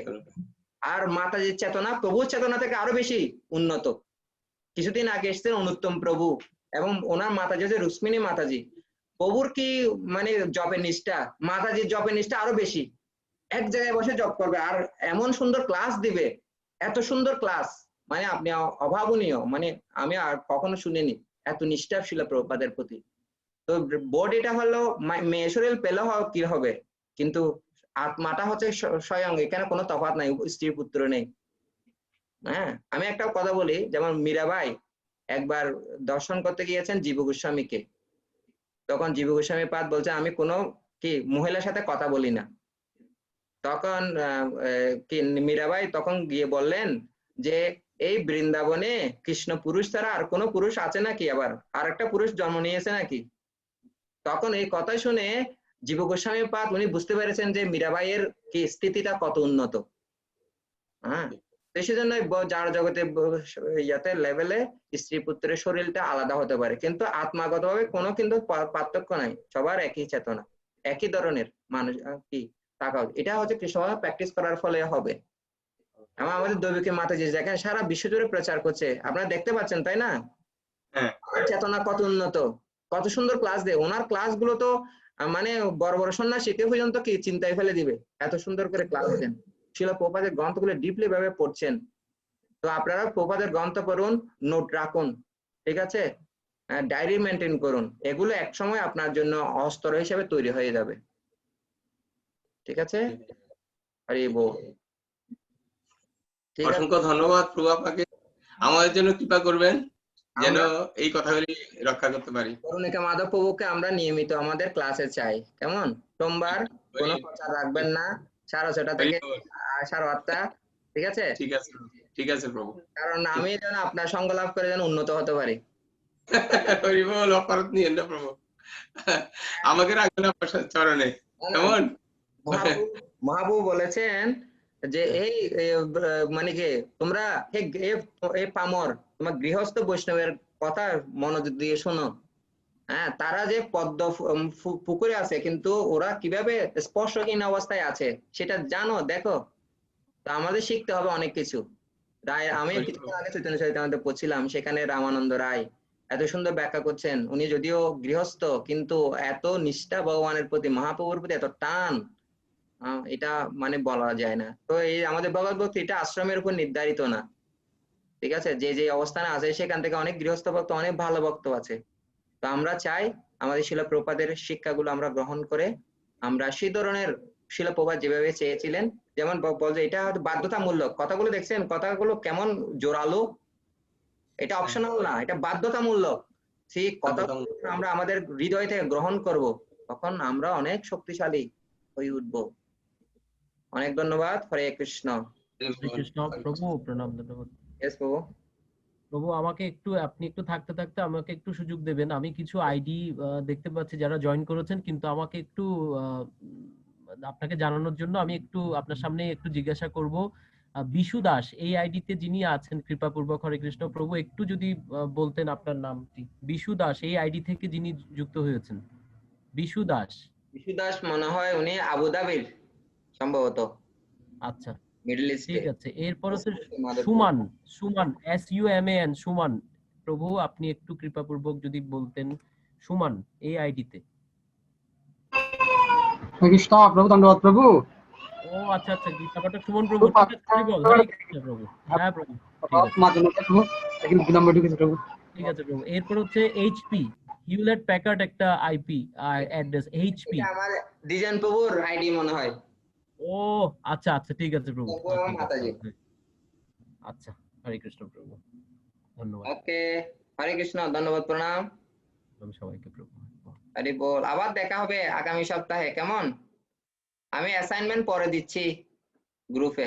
আর মাতাজির চেতনা প্রভুর চেতনা থেকে আরো বেশি উন্নত। কিছুদিন আগে এসেছেন অনুত্তম প্রভু, এবং ওনার মাতাজি হচ্ছে রুক্মিণী মাতাজি। প্রভুর কি মানে জপের নিষ্ঠা, মাতাজির জপের নিষ্ঠা আরো বেশি। এক জায়গায় বসে জপ করবে আর এমন সুন্দর ক্লাস দিবে, এত সুন্দর ক্লাস, মানে আপনি অভাবনীয়, মানে আমি আর কখনো শুনিনি এত নিষ্ঠা ছিল প্রভুপাদের প্রতি। তো বডিটা হলো মেয়ে শরীর পেলে কি হবে, কিন্তু আত্মাটা হচ্ছে স্বয়ং, এখানে কোনো তফাৎ নাই, স্ত্রী পুত্র নেই। হ্যাঁ, আমি একটা কথা বলি, যেমন মীরাবাই একবার দর্শন করতে গিয়েছেন জীব গোস্বামীকে, তখন জীব গোস্বামী পাদ বলছে আমি কোনো কি মহিলার সাথে কথা বলি না। তখন কি মীরাবাই তখন গিয়ে বললেন যে এই বৃন্দাবনে কৃষ্ণ পুরুষ ছাড়া আর কোনো পুরুষ আছে নাকি, আবার আর একটা পুরুষ জন্ম নিয়েছে নাকি? তখন এই কথা শুনে জীব গোস্বামী পাদ উনি বুঝতে পেরেছেন যে মীরাবাইয়ের কি স্থিতিটা কত উন্নত। হ্যাঁ, সেজন্য যার জগতে ইয়াতে লেভেলে স্ত্রী পুত্রের শরীরটা আলাদা হতে পারে, কিন্তু আত্মাগতভাবে কোনো কিন্তু পার্থক্য নাই, সবার একই চেতনা, একই ধরনের মানুষ কি থাকা। এটা হচ্ছে কৃষ্ণ প্র্যাকটিস করার ফলে হবে। এবং আমাদের দৈবিকী মাতাজি দেখেন সারা বিশ্ব জুড়ে প্রচার করছে, আপনারা দেখতে পাচ্ছেন তাই না? চেতনা কত উন্নত, কত সুন্দর ক্লাস দেয়, ওনার ক্লাসগুলো তো মানে বড় বড় সন্ন্যাসীকে পর্যন্ত কি চিন্তায় ফেলে দিবে, এত সুন্দর করে ক্লাস দেন। শিল প্রভুপাদের গ্রন্থগুলো ডিপলি ভাবে পড়ছেন, তো আপনারা প্রভুপাদের গ্রন্থ পড়ুন, নোট রাখুন, ঠিক আছে, ডায়েরি মেনটেন করুন, এগুলো এক সময় আপনার জন্য অস্ত্র হিসেবে তৈরি হয়ে যাবে। ঠিক আছে, হরি বল। ঠিক আছে, অসংখ্য ধন্যবাদ প্রভু, আপনাকে আমাদের জন্য কৃপা করবেন যেন এই কথাগুলি রক্ষা করতে পারি। করুণিকা মাধব প্রভুকে আমরা নিয়মিত আমাদের ক্লাসে চাই, কেমন? সোমবার কোনো প্রচার রাখবেন না, 6:30 থেকে 8:30, ঠিক আছে? ঠিক আছে, ঠিক আছে প্রভু, কারণ আমি যেন আপনার সঙ্গ লাভ করে যেন উন্নত হতে পারি। হরি বল, অপরাধ নিয়েন না প্রভু, আমাকে রাখবেন আপনার চরণে, কেমন? মহাপ্রভু বলেছেন যে এই মানে কি তোমরা এই পামর, তোমার গৃহস্থ বৈষ্ণবের কথা মনোযোগ দিয়ে শোনো। হ্যাঁ, তারা যে পদ্ম পুকুরে আছে কিন্তু ওরা কিভাবে স্পর্শহীন অবস্থায় আছে সেটা জানো, দেখো। তো আমাদের শিখতে হবে অনেক কিছু। রায়, আমি কিছুক্ষণ আগে চৈতন্য চরিতামৃত পড়ছিলাম, সেখানে রামানন্দ রায় এত সুন্দর ব্যাখ্যা করছেন। উনি যদিও গৃহস্থ, কিন্তু এত নিষ্ঠা ভগবানের প্রতি, মহাপ্রভুর প্রতি এত টান, এটা মানে বলা যায় না। তো এই আমাদের ভগবত ভক্তি এটা আশ্রমের উপর নির্ধারিত না, ঠিক আছে? যে যে অবস্থানে আছে সেখান থেকে অনেক গৃহস্থ ভক্ত, অনেক ভালো ভক্ত আছে। তো আমরা চাই আমাদের শিলা প্রপাদের শিক্ষাগুলো আমরা গ্রহণ করে আমরা সেই ধরনের, শিলা প্রপাত যেভাবে চেয়েছিলেন, যেমন বলছে এটা হয়তো বাধ্যতামূলক, কথাগুলো দেখছেন, কথাগুলো কেমন জোরালো, এটা অপশনাল না, এটা বাধ্যতামূলক। সেই কথা আমরা আমাদের হৃদয় থেকে গ্রহণ করব, তখন আমরা অনেক শক্তিশালী হয়ে উঠবো। অনেক ধন্যবাদ। হরে কৃষ্ণ। হরে কৃষ্ণ। প্রভু প্রণাম, ধন্যবাদ। Yes, প্রভু। প্রভু আমাকে একটু, আপনি একটু থাকতে থাকতে আমাকে একটু সুযোগ দেবেন। আমি কিছু আইডি দেখতে পাচ্ছি যারা জয়েন করেছেন, কিন্তু আমাকে একটু আপনাকে জানানোর জন্য আমি একটু আপনার সামনে একটু জিজ্ঞাসা করব। বিশু দাস এই আইডিতে যিনি আছেন, কৃপাপূর্বক, হরে কৃষ্ণ প্রভু, একটু যদি বলতেন আপনার নামটি। বিশু দাস এই আইডি থেকে যিনি যুক্ত হয়েছেন, বিশু দাস। বিশু দাস মনে হয় উনি আবুধাবির সম্ভবত, আচ্ছা মিডল ইস্টে। ঠিক আছে। এরপর হচ্ছে সুমান, সুমান SUMAN, সুমান প্রভু, আপনি একটু কৃপাপূর্বক যদি বলতেন সুমান এই আইডিতে। কৃষ্ণ প্রভু, ধন্যবাদ প্রভু। ও আচ্ছা আচ্ছা, গীতা পাঠক সুমন প্রভু, ঠিক আছে, হরি বল, হরে কৃষ্ণ প্রভু। হ্যাঁ প্রভু, ঠিক আছে, প্রভু এখন 2 নম্বর ঢুকেছে প্রভু। ঠিক আছে প্রভু। এরপর হচ্ছে HP হিউলেট প্যাকার্ড, একটা আইপি অ্যাড্রেস HP। এটা আমার ডিজাইন প্রভুর আইডি মনে হয়। ও আচ্ছা আচ্ছা, ঠিক আছে প্রভু, প্রভু এবং মাতাজি। আচ্ছা, হরে কৃষ্ণ প্রভু, ধন্যবাদ। ওকে, হরে কৃষ্ণ, ধন্যবাদ, প্রণাম। সবাইকে প্রভু। হরি বল। আবার দেখা হবে আগামী সপ্তাহে, কেমন? আমি অ্যাসাইনমেন্ট পরে দিচ্ছি গ্রুপে।